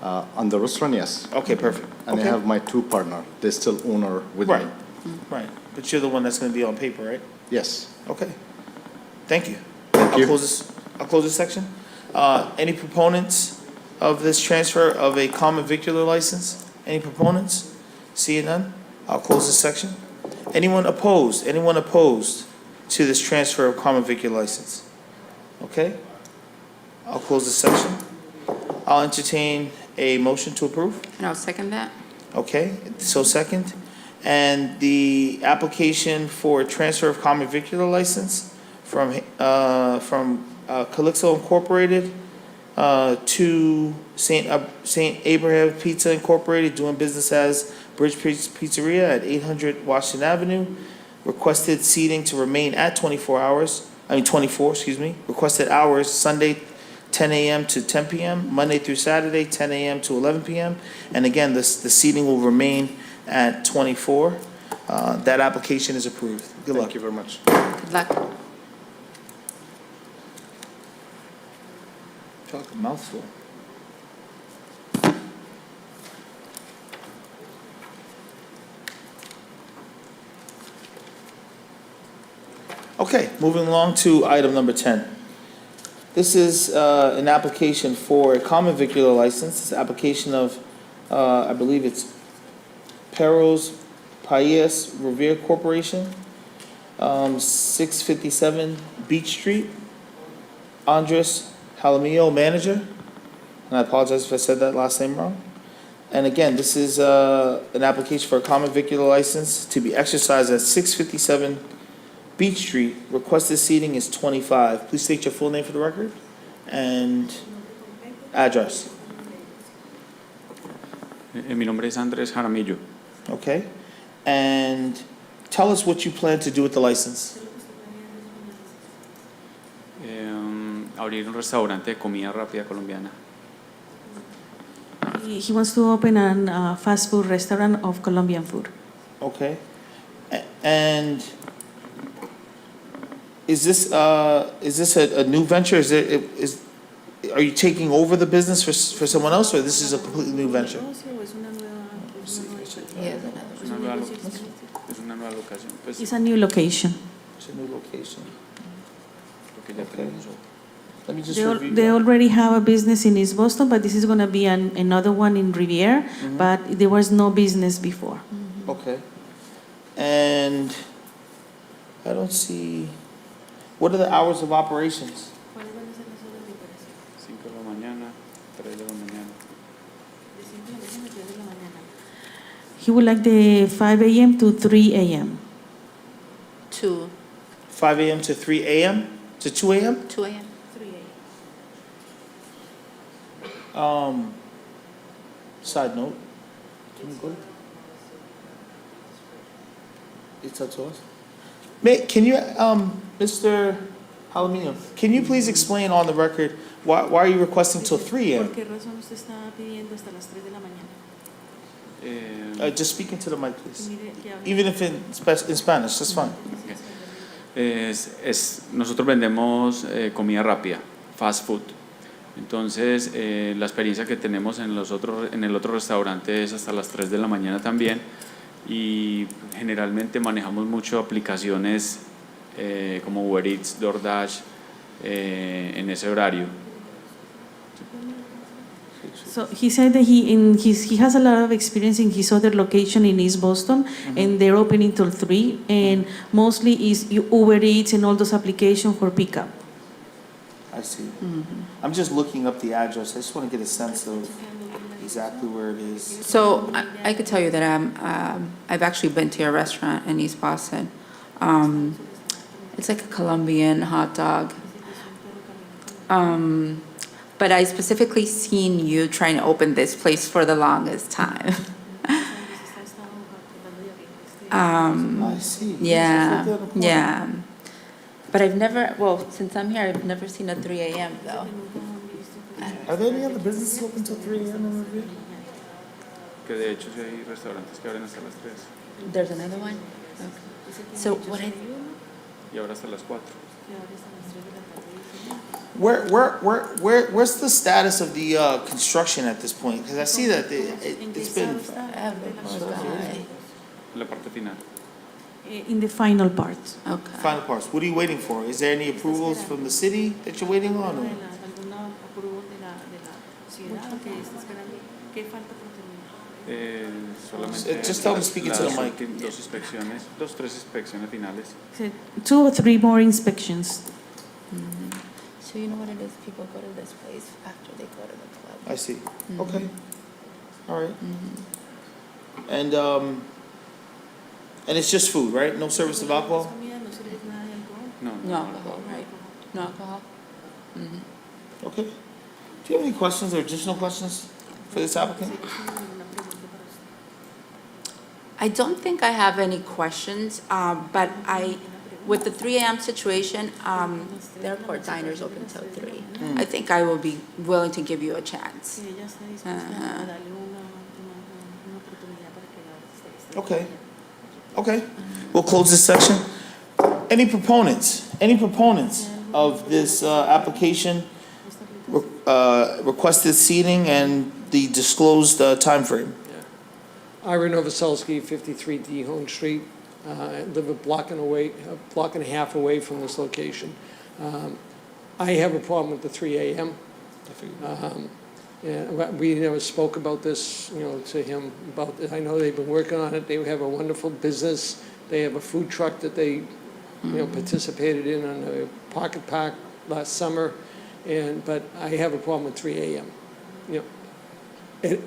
On the restaurant, yes. Okay, perfect. And Okay. I have my 2 partner. They're still owner with Right, me. right. But you're the one that's gonna be on paper, right? Yes. Okay. Thank you. Thank you. I'll close this section. Any proponents of this transfer of a common vicular license? Any proponents? Seeing none, I'll close this section. Anyone opposed? Anyone opposed to this transfer of common vicular license? Okay. I'll close this section. I'll entertain a motion to approve. And I'll second that. Okay, so second. And the application for transfer of common vicular license from Calixo Incorporated to Saint Abraham Pizza Incorporated, doing business as Bridge Pizzeria at 800 Washington Avenue. Requested seating to remain at 24, excuse me. Requested hours, Sunday, 10 a.m. to 10 p.m., Monday through Saturday, 10 a.m. to 11 p.m. And again, the seating will remain at 24. That application is approved. Good luck. Thank you very much. Good luck. Talk a mouthful. Okay, moving along to item number 10. This is an application for a common vicular license. It's an application of, I believe it's Perros Paes Revere Corporation, 657 Beach Street. Andres Jalamillo, manager. And I apologize if I said that last name wrong. And again, this is an application for a common vicular license to be exercised at 657 Beach Street. Requested seating is 25. Please state your full name for the record and address. Mi nombre es Andrés Jaramillo. Okay? And tell us what you plan to do with the license. Abrir un restaurante de comida rápida colombiana. He wants to open a fast food restaurant of Colombian food. Okay? And is this a new venture? Are you taking over the business for someone else, or this is a completely new venture? Es una nueva locación. Pues, It's a new location. It's a new location. porque ya Okay. tenemos otro. Let me just They, review. they already have a business in East Boston, but this is gonna be another one in Riviera, but there was no business before. Okay. And I don't see, what are the hours of operations? 5 de la mañana, 3 de la mañana. He would like the 5 a.m. to 3 a.m. 2, 5 a.m. to 3 a.m. to 2 a.m.? 2 a.m. Side note. Can we go? It's up to us. Can you, Mr. Palomino, can you please explain on the record, why are you requesting till 3 a.m.? Just speak into the mic, please. Even if in Spanish, that's fine. Nosotros vendemos comida rápida, fast food. Entonces, la experiencia que tenemos en el otro restaurante es hasta las 3 de la mañana también. Y generalmente manejamos mucho aplicaciones como Uber Eats, DoorDash en ese horario. So he said that he has a lot of experience in his other location in East Boston, and they're opening till 3, and mostly is Uber Eats and all those applications for pickup. I see. I'm just looking up the address. I just want to get a sense of exactly where it is. So I could tell you that I've actually been to your restaurant in East Boston. It's like a Colombian hot dog. But I specifically seen you trying to open this place for the longest time. I see. Yeah, yeah. But I've never, well, since I'm here, I've never seen a 3 a.m. though. Are there any other businesses open till 3 a.m. in Revere? Que de hecho sí hay restaurantes que abren hasta las 3 There's another one? Okay. So what I... y ahora hasta las 4. Where's the status of the construction at this point? Because I see that it's been. La parte final. In the final part. Okay. Final parts. What are you waiting for? Is there any approvals from the city that you're waiting on? Or? Solamente Just tell them to speak into the mic. Tres inspecciones finales. 2 or 3 more inspections. So you know what it is? People go to this place after they go to the club. I see. Okay. All right. And it's just food, right? No service of alcohol? No alcohol, right? No alcohol? Okay. Do you have any questions or additional questions for this applicant? I don't think I have any questions, but with the 3 a.m. situation, the airport diner's open till 3. I think I will be willing to give you a chance. Okay. Okay. We'll close this section. Any proponents? Any proponents of this application requested seating and the disclosed timeframe? Ira Novoselsky, 53 D Hone Street. I live a block and a half away from this location. I have a problem with the 3 a.m. Yeah, we never spoke about this, to him about it. I know they've been working on it. They have a wonderful business. They have a food truck that they, participated in on a pocket park last summer. But I have a problem with 3 a.m.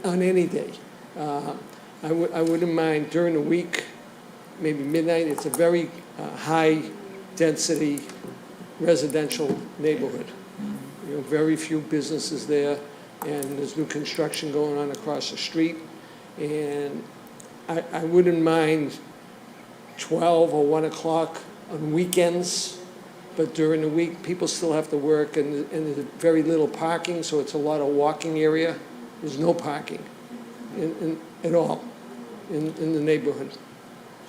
On any day. I wouldn't mind during the week, maybe midnight. It's a very high-density residential neighborhood. Very few businesses there, and there's new construction going on across the street. And I wouldn't mind 12 or 1 o'clock on weekends, but during the week, people still have to work, and there's very little parking, so it's a lot of walking area. There's no parking at all in the neighborhood.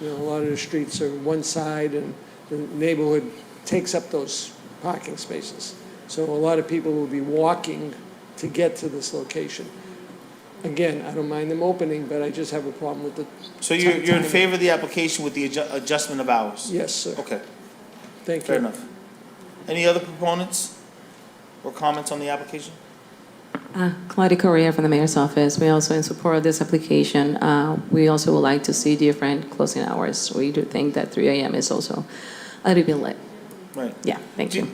A lot of the streets are one side, and the neighborhood takes up those parking spaces. So a lot of people will be walking to get to this location. Again, I don't mind them opening, but I just have a problem with the. So you're in favor of the application with the adjustment of hours? Yes, sir. Okay. Thank you. Fair enough. Any other proponents? or comments on the application? Claudia Correa from the Mayor's Office. We also in support of this application. We also would like to see different closing hours. We do think that 3 a.m. is also a little bit late. Right. Yeah, thank you.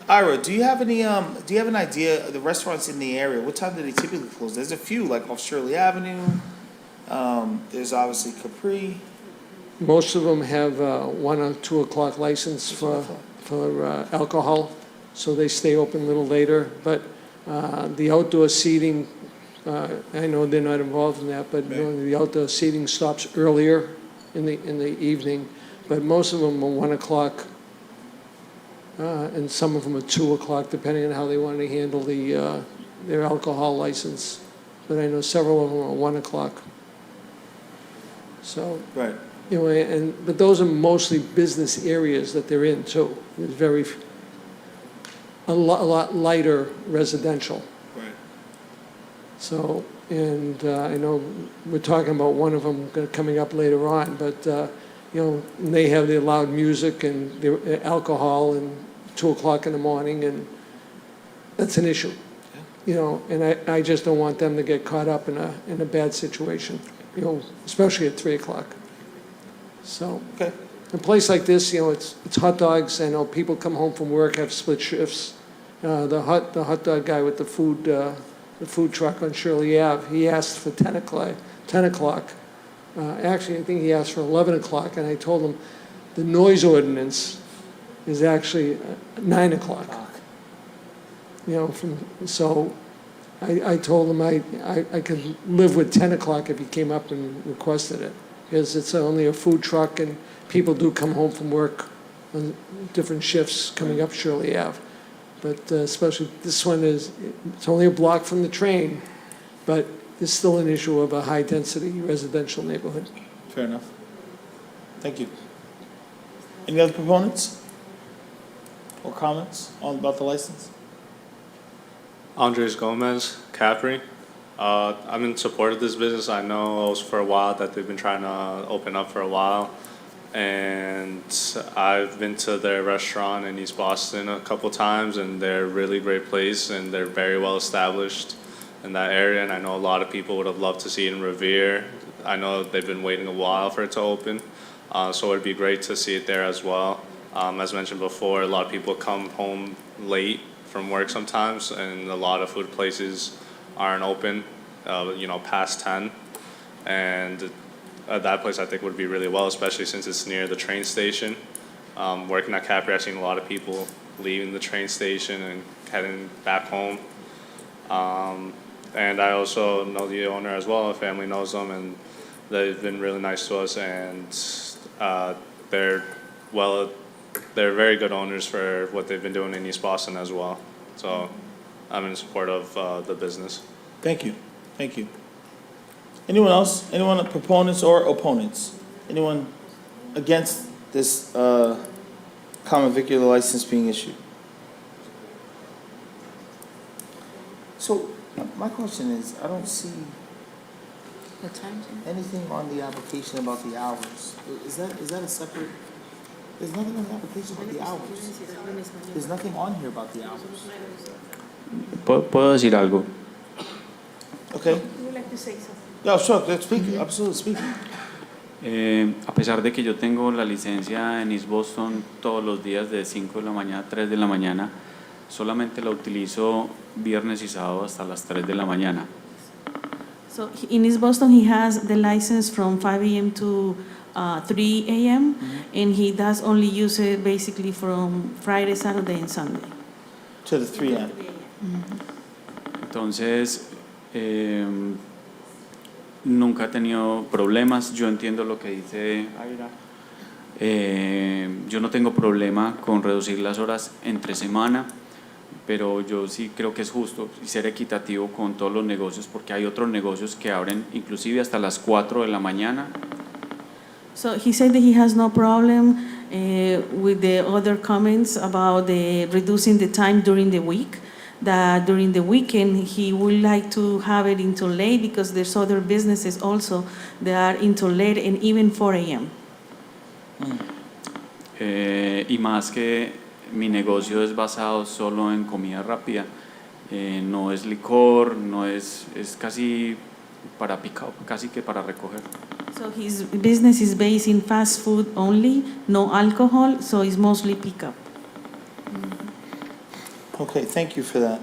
Ira, do you have any, do you have an idea of the restaurants in the area? What time do they typically close? There's a few, like off Shirley Avenue. There's obviously Capri. Most of them have 1 or 2 o'clock license for alcohol, so they stay open a little later. But the outdoor seating, I know they're not involved in that, but the outdoor seating stops earlier in the evening. But most of them are 1 o'clock, and some of them are 2 o'clock, depending on how they want to handle their alcohol license. But I know several of them are 1 o'clock. So. Right. You know, but those are mostly business areas that they're in too. There's a lot lighter residential. Right. So, and I know we're talking about one of them coming up later on, but you know, they have their loud music and their alcohol and 2 o'clock in the morning, and that's an issue. You know, and I just don't want them to get caught up in a bad situation. You know, especially at 3 o'clock. So, Okay. a place like this, you know, it's hot dogs. I know people come home from work, have split shifts. The hot dog guy with the food truck on Shirley Ave, he asked for 10 o'clock. Actually, I think he asked for 11 o'clock, and I told him the noise ordinance is actually 9 o'clock. You know, so I told him I could live with 10 o'clock if he came up and requested it. Because it's only a food truck, and people do come home from work on different shifts coming up Shirley Ave. But especially this one it's only a block from the train, but it's still an issue of a high-density residential neighborhood. Fair enough. Thank you. Any other proponents or comments about the license? Andres Gomez, Capri. I'm in support of this business. I know for a while that they've been trying to open up for a while. And I've been to their restaurant in East Boston a couple times, and they're a really great place, and they're very well established in that area. And I know a lot of people would have loved to see it in Revere. I know they've been waiting a while for it to open. So it'd be great to see it there as well. As mentioned before, a lot of people come home late from work sometimes, and a lot of food places aren't open, you know, past 10. And that place I think would be really well, especially since it's near the train station. Working at Capri, I've seen a lot of people leaving the train station and heading back home. And I also know the owner as well, the family knows them, and they've been really nice to us, and they're very good owners for what they've been doing in East Boston as well. So I'm in support of the business. Thank you. Thank you. Anyone else? Anyone proponents or opponents? Anyone against this common vicular license being issued? So my question is, I don't see What time, Jim? anything on the application about the hours. Is that a separate? There's nothing on the application about the hours. There's nothing on here about the hours. ¿Puedo decir algo? Okay. Would you like to say something? Yeah, sure. Let's speak. Absolutely, speak. A pesar de que yo tengo la licencia en East Boston todos los días de 5 de la mañana a 3 de la mañana, solamente la utilizo viernes y sábado hasta las 3 de la mañana. So in East Boston, he has the license from 5 a.m. to 3 a.m. And he does only use it basically from Friday, Saturday, and Sunday. To the 3 a.m. Entonces, nunca he tenido problemas. Yo entiendo lo que dice Aira. Yo no tengo problema con reducir las horas entre semana, pero yo sí creo que es justo y ser equitativo con todos los negocios, porque hay otros negocios que abren inclusive hasta las 4 de la mañana. So he said that he has no problem with the other comments about the reducing the time during the week. That during the weekend he would like to have it until late because there's other businesses also that are until late and even 4 a.m. Y más que mi negocio es basado solo en comida rápida. No es licor, no es casi para pick up, casi que para recoger. So his business is based in fast food only, no alcohol, so it's mostly pickup. Okay, thank you for that.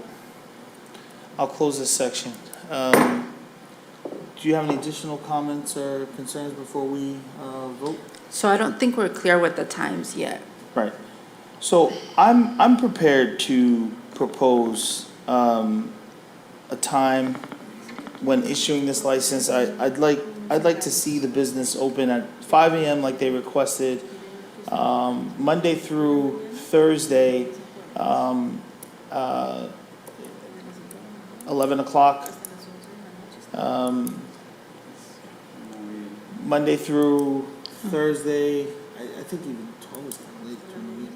I'll close this section. Do you have any additional comments or concerns before we vote? So I don't think we're clear with the times yet. Right. So I'm prepared to propose a time when issuing this license. I'd like to see the business open at 5 a.m. like they requested, Monday through Thursday, 11 o'clock. Monday through Thursday, I think even 12 is kind of late during the week.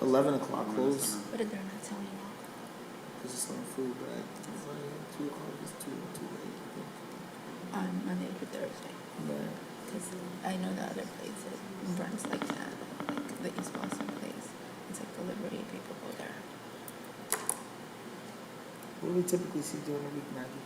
11 o'clock close. But they're not selling alcohol. Because it's not food, but 2 o'clock is too late. On Monday to Thursday. Because I know the other places runs like that, like the East Boston place. It's like the Liberty, people go there. What do we typically see during the week, Maggie?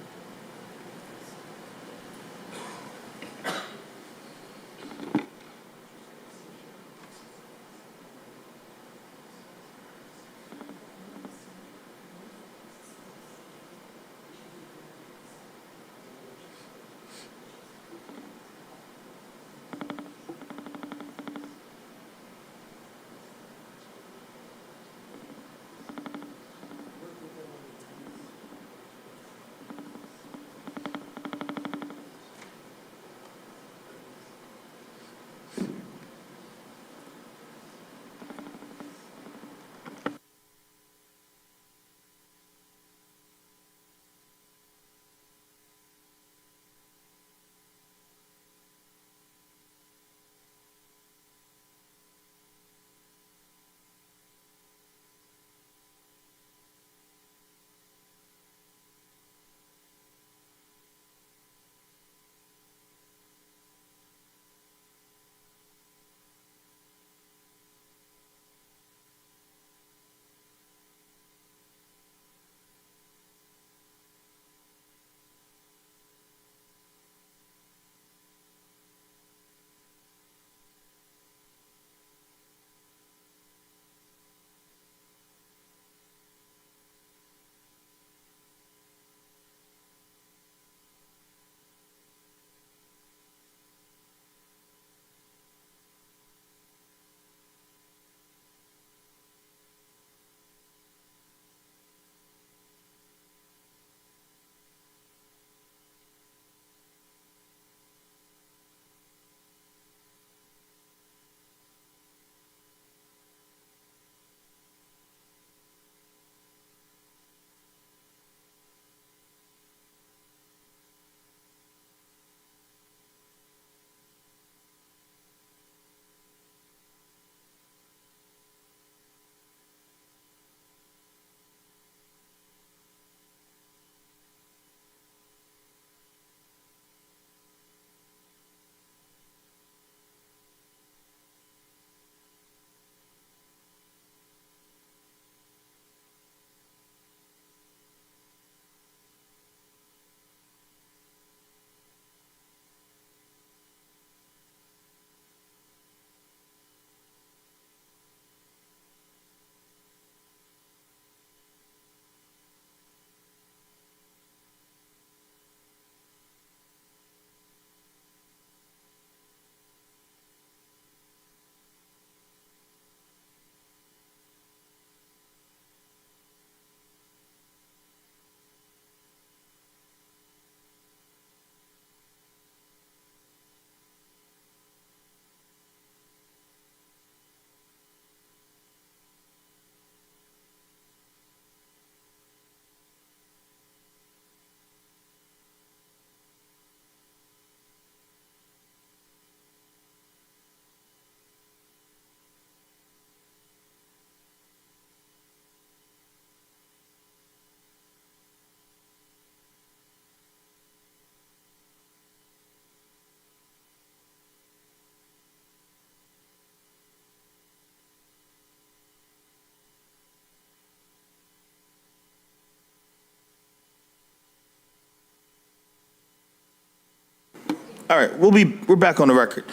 All right, we're back on the record.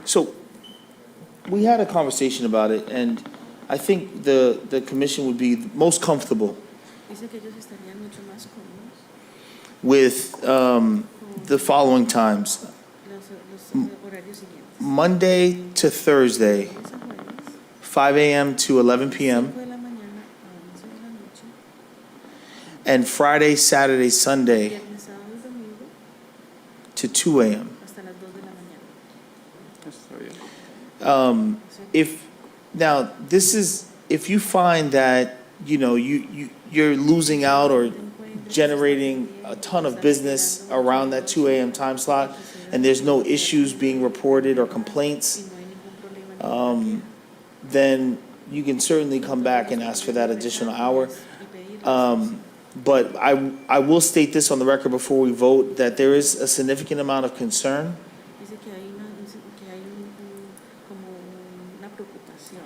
So we had a conversation about it, and I think the commission would be most comfortable with the following times. Monday to Thursday, 5 a.m. to 11 p.m., and Friday, Saturday, Sunday to 2 a.m. If you find that, you're losing out or generating a ton of business around that 2 a.m. time slot, and there's no issues being reported or complaints, then you can certainly come back and ask for that additional hour. But I will state this on the record before we vote, that there is a significant amount of concern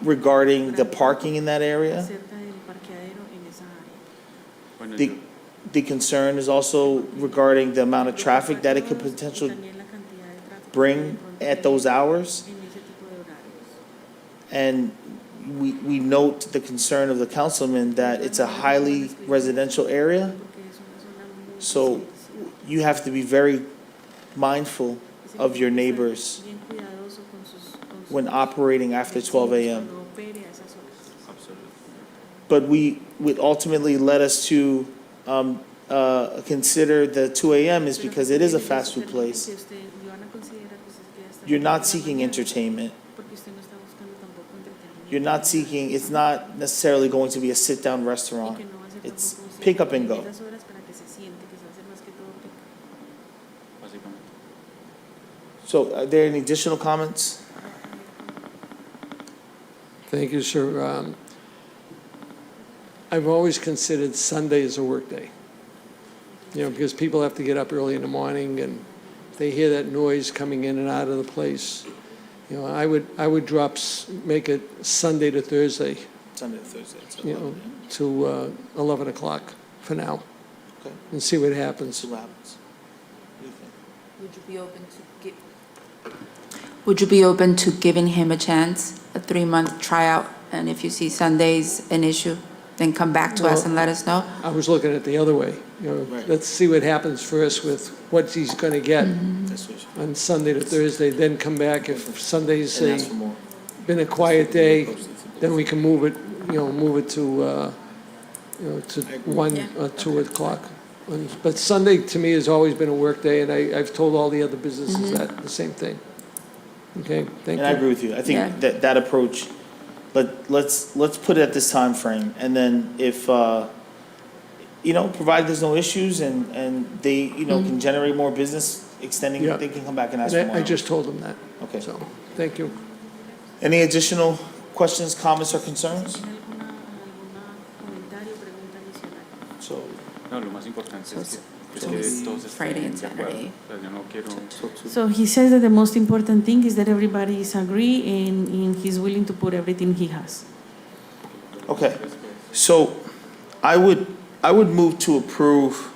regarding the parking in that area. The concern is also regarding the amount of traffic that it could potentially bring at those hours. And we note the concern of the councilman that it's a highly residential area. So you have to be very mindful of your neighbors when operating after 12 a.m. But we would ultimately led us to consider the 2 a.m. is because it is a fast food place. You're not seeking entertainment. You're not seeking, it's not necessarily going to be a sit-down restaurant. It's pick up and go. So are there any additional comments? Thank you, sir. I've always considered Sunday as a workday. Because people have to get up early in the morning, and if they hear that noise coming in and out of the place, I would make it Sunday to Thursday. Sunday to Thursday. To 11 o'clock for now. Okay. And see what happens. See what happens. What do you think? Would you be open to giving him a chance, a 3-month tryout? And if you see Sunday's an issue, then come back to us and let us know? I was looking at it the other way. Right. Let's see what happens first with what he's going to get That's what you- on Sunday to Thursday, then come back. If Sunday's And ask for more. been a quiet day, then we can move it to, to 1 or 2 o'clock. But Sunday, to me, has always been a work day, and I've told all the other businesses that, the same thing. Okay, thank you. And I agree with you. I think Yeah. that approach, let's put it at this time frame, and then if, provided there's no issues and they, can generate more business extending, Yeah. they can come back and ask And for more. I just told them that. Okay. So, thank you. Any additional questions, comments, or concerns? So, No, lo más importante So es it's que todos Friday and estén de acuerdo. Saturday. O sea, yo no quiero... So he says that the most important thing is that everybody is agree and he's willing to put everything he has. okay. So I would move to approve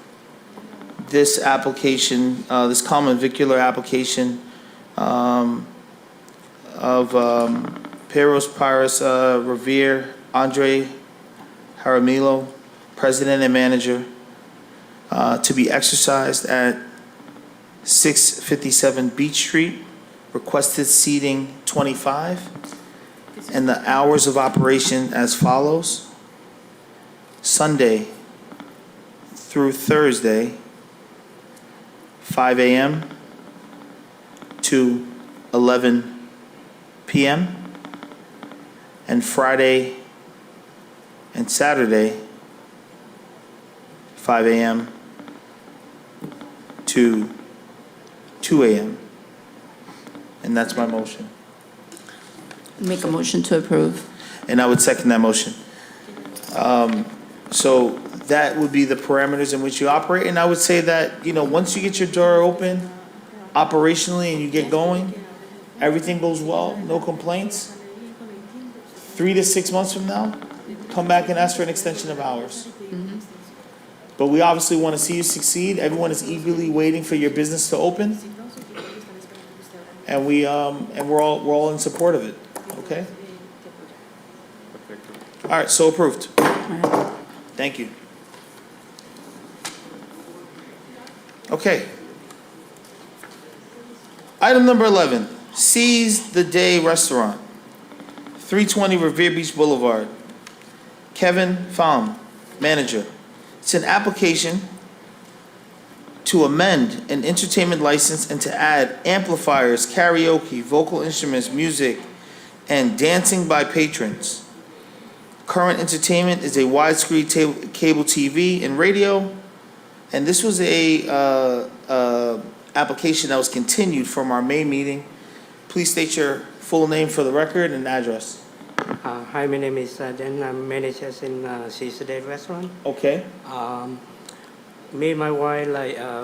this application, this common vicular application of Peros Pyrus Revere Andre Jaramillo, President and Manager, to be exercised at 657 Beach Street, requested seating 25, and the hours of operation as follows: Sunday through Thursday, 5 a.m. to 11 p.m., and Friday and Saturday, 5 a.m. to 2 a.m. And that's my motion. Make a motion to approve. And I would second that motion. So that would be the parameters in which you operate. And I would say that, once you get your door open operationally and you get going, everything goes well, no complaints, 3 to 6 months from now, come back and ask for an extension of hours. But we obviously want to see you succeed. Everyone is eagerly waiting for your business to open. and we're all in support of it, okay? All right, so approved. Thank you. Okay. Item number 11, Seize the Day Restaurant, 320 Revere Beach Boulevard. Kevin Pham, manager. It's an application to amend an entertainment license and to add amplifiers, karaoke, vocal instruments, music, and dancing by patrons. Current entertainment is a widescreen cable TV and radio, and this was a application that was continued from our May meeting. Please state your full name for the record and address. Hi, my name is Dan. I'm manager in Seize the Day Restaurant. Okay. Me and my wife,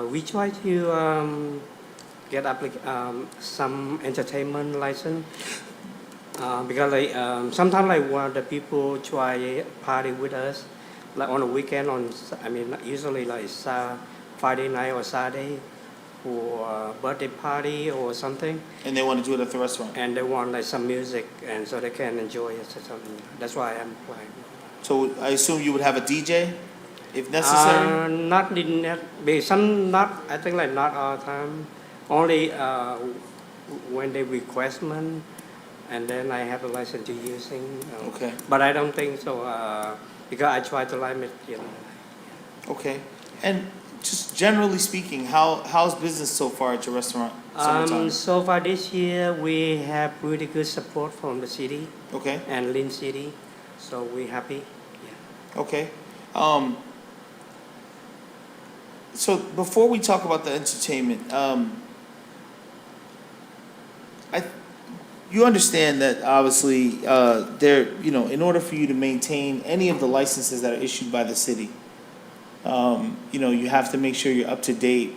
we try to get some entertainment license because sometimes when the people try party with us, like on a weekend, usually Friday night or Saturday for birthday party or something. And they want to do it at the restaurant? And they want some music, and so they can enjoy it or something. That's why I'm applying. So I assume you would have a DJ if necessary? Not I think not all the time. Only when they request me, and then I have a license to using. Okay. But I don't think so because I try to limit, Okay. And just generally speaking, how's business so far at your restaurant? Summertime? So far this year, we have really good support from the city. Okay. And Lynn City, so we're happy. Okay. So before we talk about the entertainment, you understand that obviously in order for you to maintain any of the licenses that are issued by the city, you have to make sure you're up to date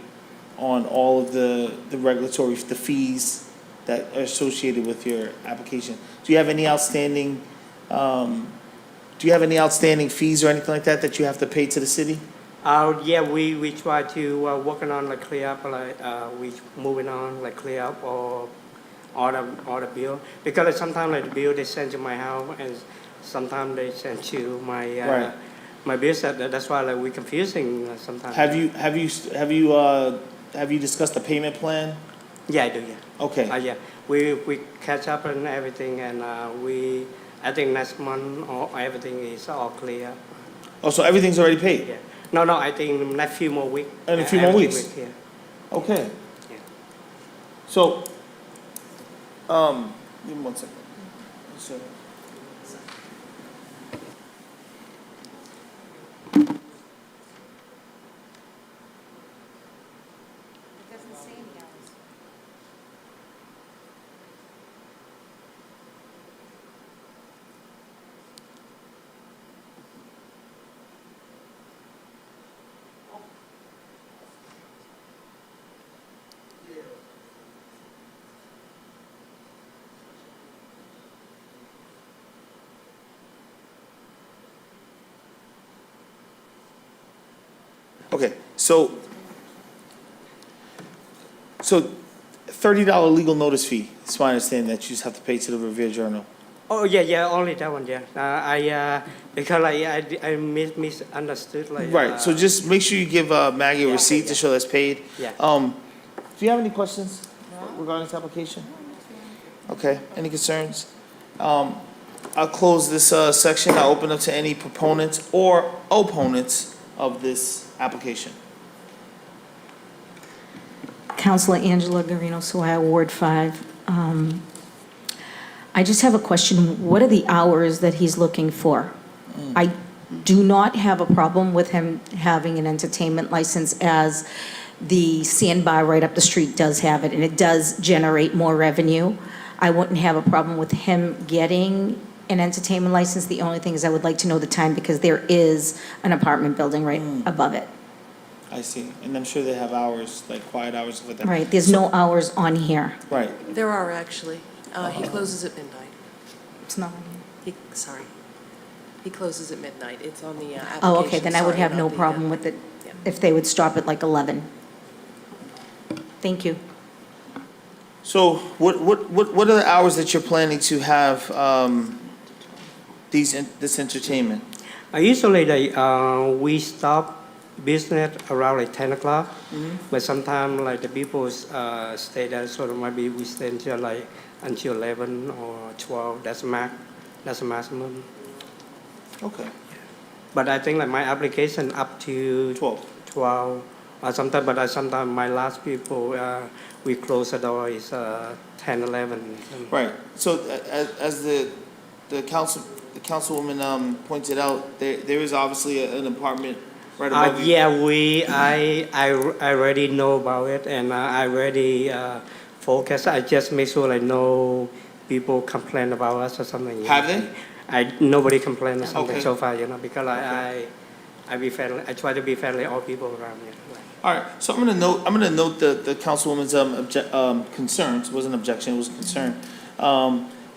on all of the regulatory, the fees that are associated with your application. Do you have any outstanding fees or anything like that you have to pay to the city? Yeah, we try to working on clear up, we moving on clear up or the bill, because sometimes the bill they send to my house and sometimes they send to my Right. my business. That's why we confusing sometimes. Have you discussed the payment plan? Yeah, I do. Yeah. Okay. Yeah, we catch up on everything, and I think next month everything is all clear. Oh, so everything's already paid? Yeah. No, I think next few more weeks. In a few more weeks? Yeah. Okay. Yeah. So, give me 1 second. So, okay, so $30 legal notice fee. It's my understanding that you just have to pay to the Revere Journal. Oh yeah, only that one. Yeah, because I misunderstood. Right. So just make sure you give Maggie a receipt to show that's paid. Yeah. Do you have any questions regarding this application? Okay. Any concerns? I'll close this section. I'll open up to any proponents or opponents of this application. Councilor Angela Garino, Sohio, Ward 5. I just have a question. What are the hours that he's looking for? I do not have a problem with him having an entertainment license, as the Sandbar right up the street does have it, and it does generate more revenue. I wouldn't have a problem with him getting an entertainment license. The only thing is I would like to know the time, because there is an apartment building right above it. I see. And I'm sure they have hours, like quiet hours, stuff like that. Right, there's no hours on here. Right. There are actually. He closes at midnight. It's not. Sorry. He closes at midnight. It's on the application. Oh, okay, then I would Sorry have no about the, problem with it yeah. if they would stop at like 11. Thank you. So what are the hours that you're planning to have this entertainment? Usually we stop business around like 10 o'clock, but sometimes like the people stay there, so maybe we stay until 11 or 12. That's the maximum. Okay. But I think like my application up to 12. Sometimes my last people we close the door is 10, 11. Right. So as the councilwoman pointed out, there is obviously an apartment right above you. Yeah, I already know about it, and I already focus. I just make sure I know people complain about us or something. Have they? Nobody complained or something Okay. so far, because I be friendly. I try to be friendly all people around me. All right, so I'm gonna note the councilwoman's concerns. It wasn't an objection, it was a concern.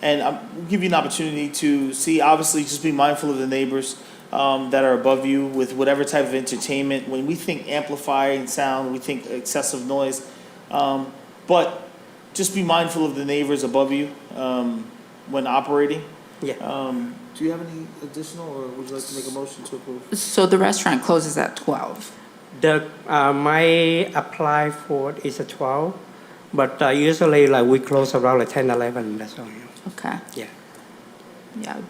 And I'll give you an opportunity to see, obviously, just be mindful of the neighbors that are above you with whatever type of entertainment. When we think amplifying sound, we think excessive noise. But just be mindful of the neighbors above you when operating. Yeah. Do you have any additional, or would you like to make a motion to approve? So the restaurant closes at 12. My apply for is a 12, but usually like we close around like 10, 11. That's all. Okay. Yeah. Yeah,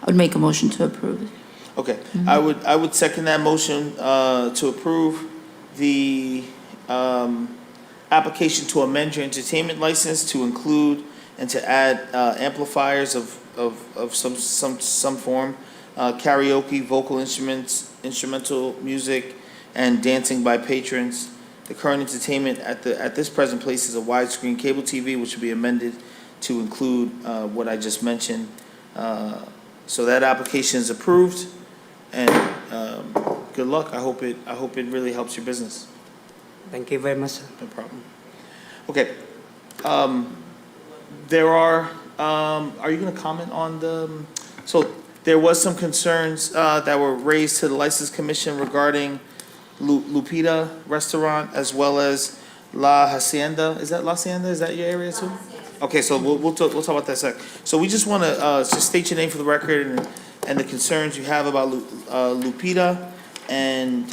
I would make a motion to approve. Okay, I would second that motion to approve the application to amend your entertainment license to include and to add amplifiers of some form, karaoke, vocal instruments, instrumental music, and dancing by patrons. The current entertainment at this present place is a widescreen cable TV, which will be amended to include what I just mentioned. So that application is approved, and good luck. I hope it really helps your business. Thank you very much. No problem. Okay. There are you going to comment on so there was some concerns that were raised to the License Commission regarding Lupita Restaurant as well as La Hacienda. Is that La Hacienda? Is that your area too? Okay, so we'll talk about that in a sec. So we just want to just state your name for the record and the concerns you have about Lupita, and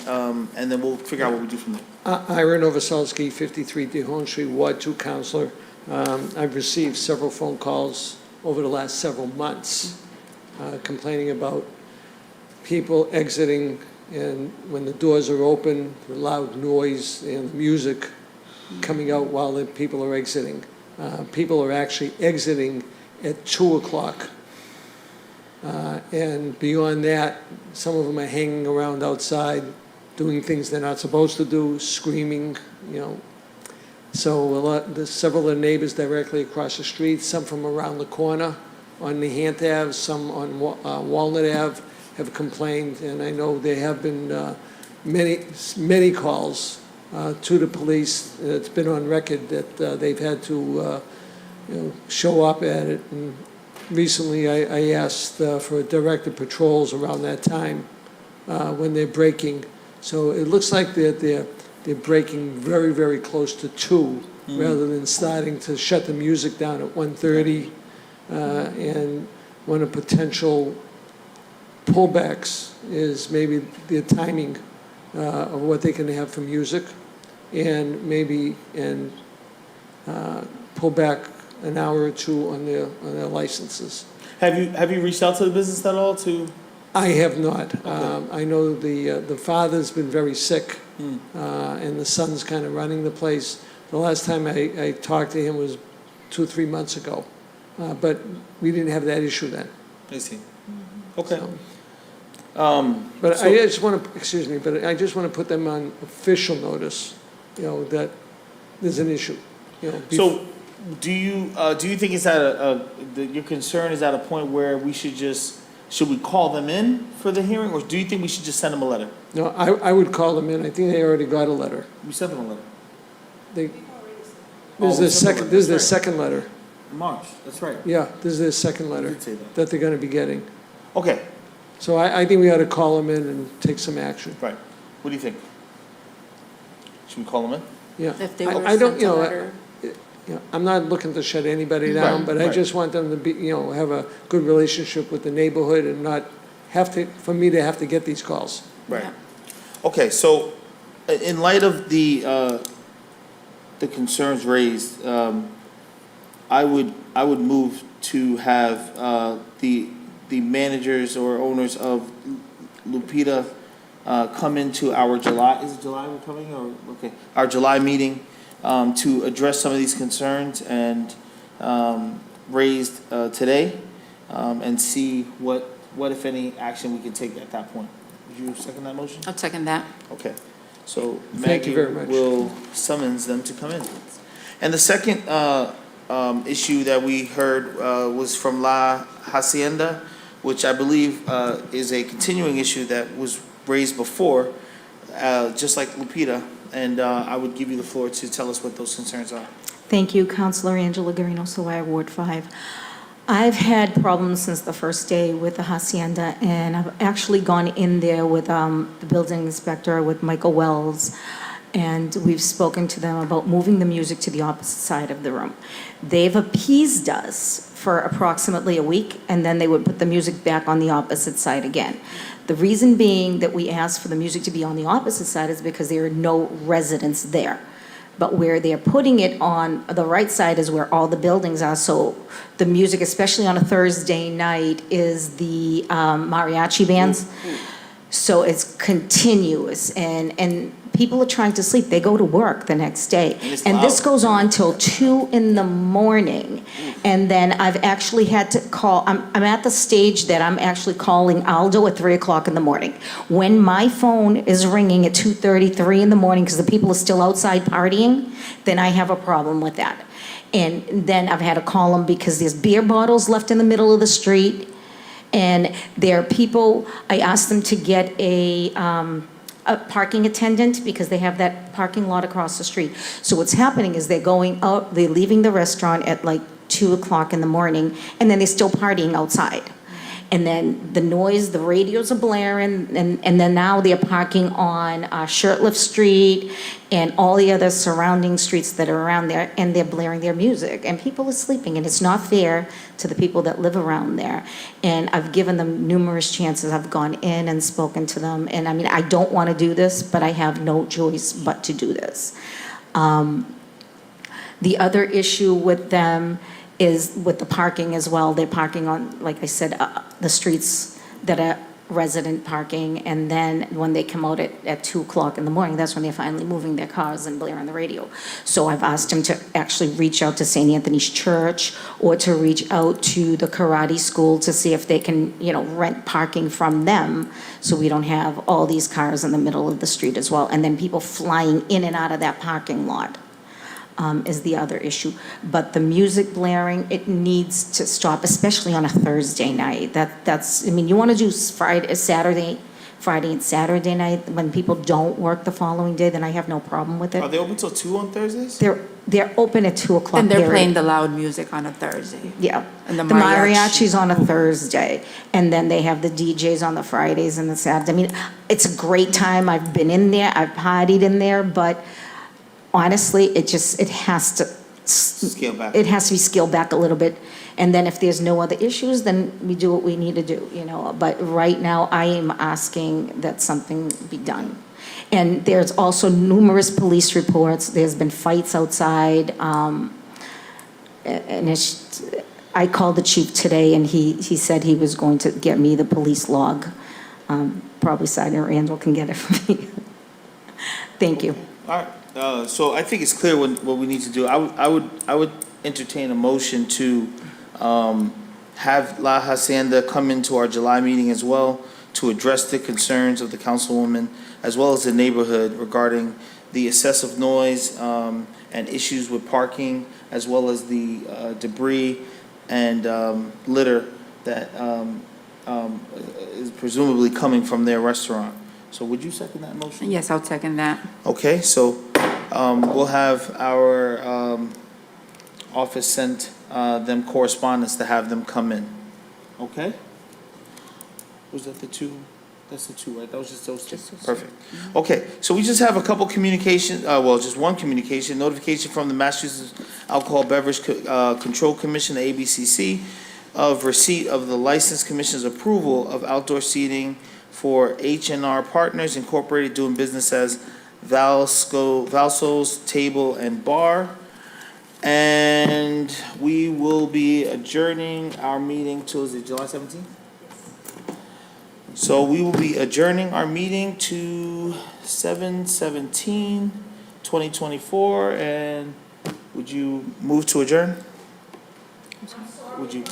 then we'll figure out what we do from there. Ira Novoselsky, 53 DeHoon Street, Ward 2 Counselor. I've received several phone calls over the last several months complaining about people exiting, and when the doors are open, the loud noise and music coming out while the people are exiting. People are actually exiting at 2 o'clock. And beyond that, some of them are hanging around outside, doing things they're not supposed to do, screaming, So there's several of the neighbors directly across the street, some from around the corner on Nahant Ave, some on Walnut Ave have complained, and I know there have been many calls to the police. It's been on record that they've had to show up at it. And recently I asked for directed patrols around that time when they're breaking. So it looks like they're breaking very, very close to 2 rather than starting to shut the music down at 1:30. And one of potential pullbacks is maybe the timing of what they can have for music, and maybe pull back an hour or 2 on their licenses. Have you reached out to the business at all to? I have not. I know the father's been very sick, and the son's kind of running the place. The last time I talked to him was 2-3 months ago, but we didn't have that issue then. I see. Okay. But I just want to, but I just want to put them on official notice, that there's an issue. So, do you think it's at your concern is at a point where we should we call them in for the hearing, or do you think we should just send them a letter? No, I would call them in. I think they already got a letter. We sent them a letter. This is their second letter. March, that's right. Yeah, this is their second letter did say that they're going to be getting. Okay. So I think we ought to call them in and take some action. Right. What do you think? Should we call them in? Yeah. If they were I don't, sent a letter. I'm not looking to shut anybody down, Right, but I right. just want them to be, have a good relationship with the neighborhood and not for me to have to get these calls. Right. Okay, so in light of the concerns raised, I would move to have the managers or owners of Lupita come into our July, is it July we're coming, or, okay, our July meeting to address some of these concerns and raised today, and see what, if any, action we can take at that point. Would you second that motion? I'll second that. Okay, so Thank you Maggie very much. will summons them to come in. And the second issue that we heard was from La Hacienda, which I believe is a continuing issue that was raised before, just like Lupita. And I would give you the floor to tell us what those concerns are. Thank you, Councilor Angela Garino, Sawaya, Ward 5. I've had problems since the first day with the Hacienda, and I've actually gone in there with the building inspector, with Michael Wells, and we've spoken to them about moving the music to the opposite side of the room. They've appeased us for approximately a week, and then they would put the music back on the opposite side again. The reason being that we asked for the music to be on the opposite side is because there are no residents there. But where they're putting it on the right side is where all the buildings are. So the music, especially on a Thursday night, is the mariachi bands. So it's continuous, and people are trying to sleep. They go to work the next day. And this goes on till 2 in the morning. And then I've actually had to call, I'm at the stage that I'm actually calling Aldo at 3 o'clock in the morning. When my phone is ringing at 2:30, 3 in the morning, because the people are still outside partying, then I have a problem with that. And then I've had to call them because there's beer bottles left in the middle of the street. And there are people, I asked them to get a parking attendant because they have that parking lot across the street. So what's happening is they're going out, they're leaving the restaurant at like 2 o'clock in the morning, and then they're still partying outside. And then the noise, the radios are blaring, and then now they're parking on Shirtlift Street and all the other surrounding streets that are around there, and they're blaring their music, and people are sleeping, and it's not fair to the people that live around there. And I've given them numerous chances. I've gone in and spoken to them, and I mean, I don't want to do this, but I have no choice but to do this. The other issue with them is with the parking as well. They're parking on, like I said, the streets that are resident parking, and then when they come out at 2 o'clock in the morning, that's when they're finally moving their cars and blaring the radio. So I've asked them to actually reach out to St. Anthony's Church or to reach out to the karate school to see if they can, rent parking from them, so we don't have all these cars in the middle of the street as well, and then people flying in and out of that parking lot. Is the other issue. But the music blaring, it needs to stop, especially on a Thursday night. You want to do Friday and Saturday night when people don't work the following day, then I have no problem with it. Are they open till 2 on Thursdays? They're open at 2 o'clock. And they're period. playing the loud music on a Thursday. Yeah. And the mariachi's on a Thursday, and then they have the DJs on the Fridays and the Saturdays. I mean, it's a great time. I've been in there, I've partied in there, but honestly, it has to Scale back. It has to be scaled back a little bit, and then if there's no other issues, then we do what we need to do, But right now, I am asking that something be done. And there's also numerous police reports. There's been fights outside, and I called the chief today, and he said he was going to get me the police log. Probably Sergeant Randall can get it for me. Thank you. All right. So I think it's clear what we need to do. I would entertain a motion to have La Hacienda come into our July meeting as well to address the concerns of the councilwoman as well as the neighborhood regarding the excessive noise and issues with parking, as well as the debris and litter that is presumably coming from their restaurant. So would you second that motion? Yes, I'll second that. Okay, so we'll have our office send them correspondence to have them come in. Okay? Was that the two? That's the two, right? That was just those two? Perfect. Okay, so we just have a couple communication, just one communication, notification from the Massachusetts Alcohol Beverage Control Commission, the ABCC, of receipt of the License Commission's approval of outdoor seating for H&R Partners Incorporated doing business as Valso's Table and Bar. And we will be adjourning our meeting till, is it July 17th? So we will be adjourning our meeting to 7/17/2024, and would you move to adjourn? Would you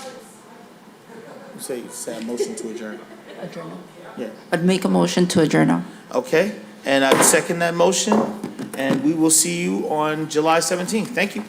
say a motion to adjourn? Adjourn. Yeah. I'd make a motion to adjourn now. Okay, and I second that motion, and we will see you on July 17th. Thank you.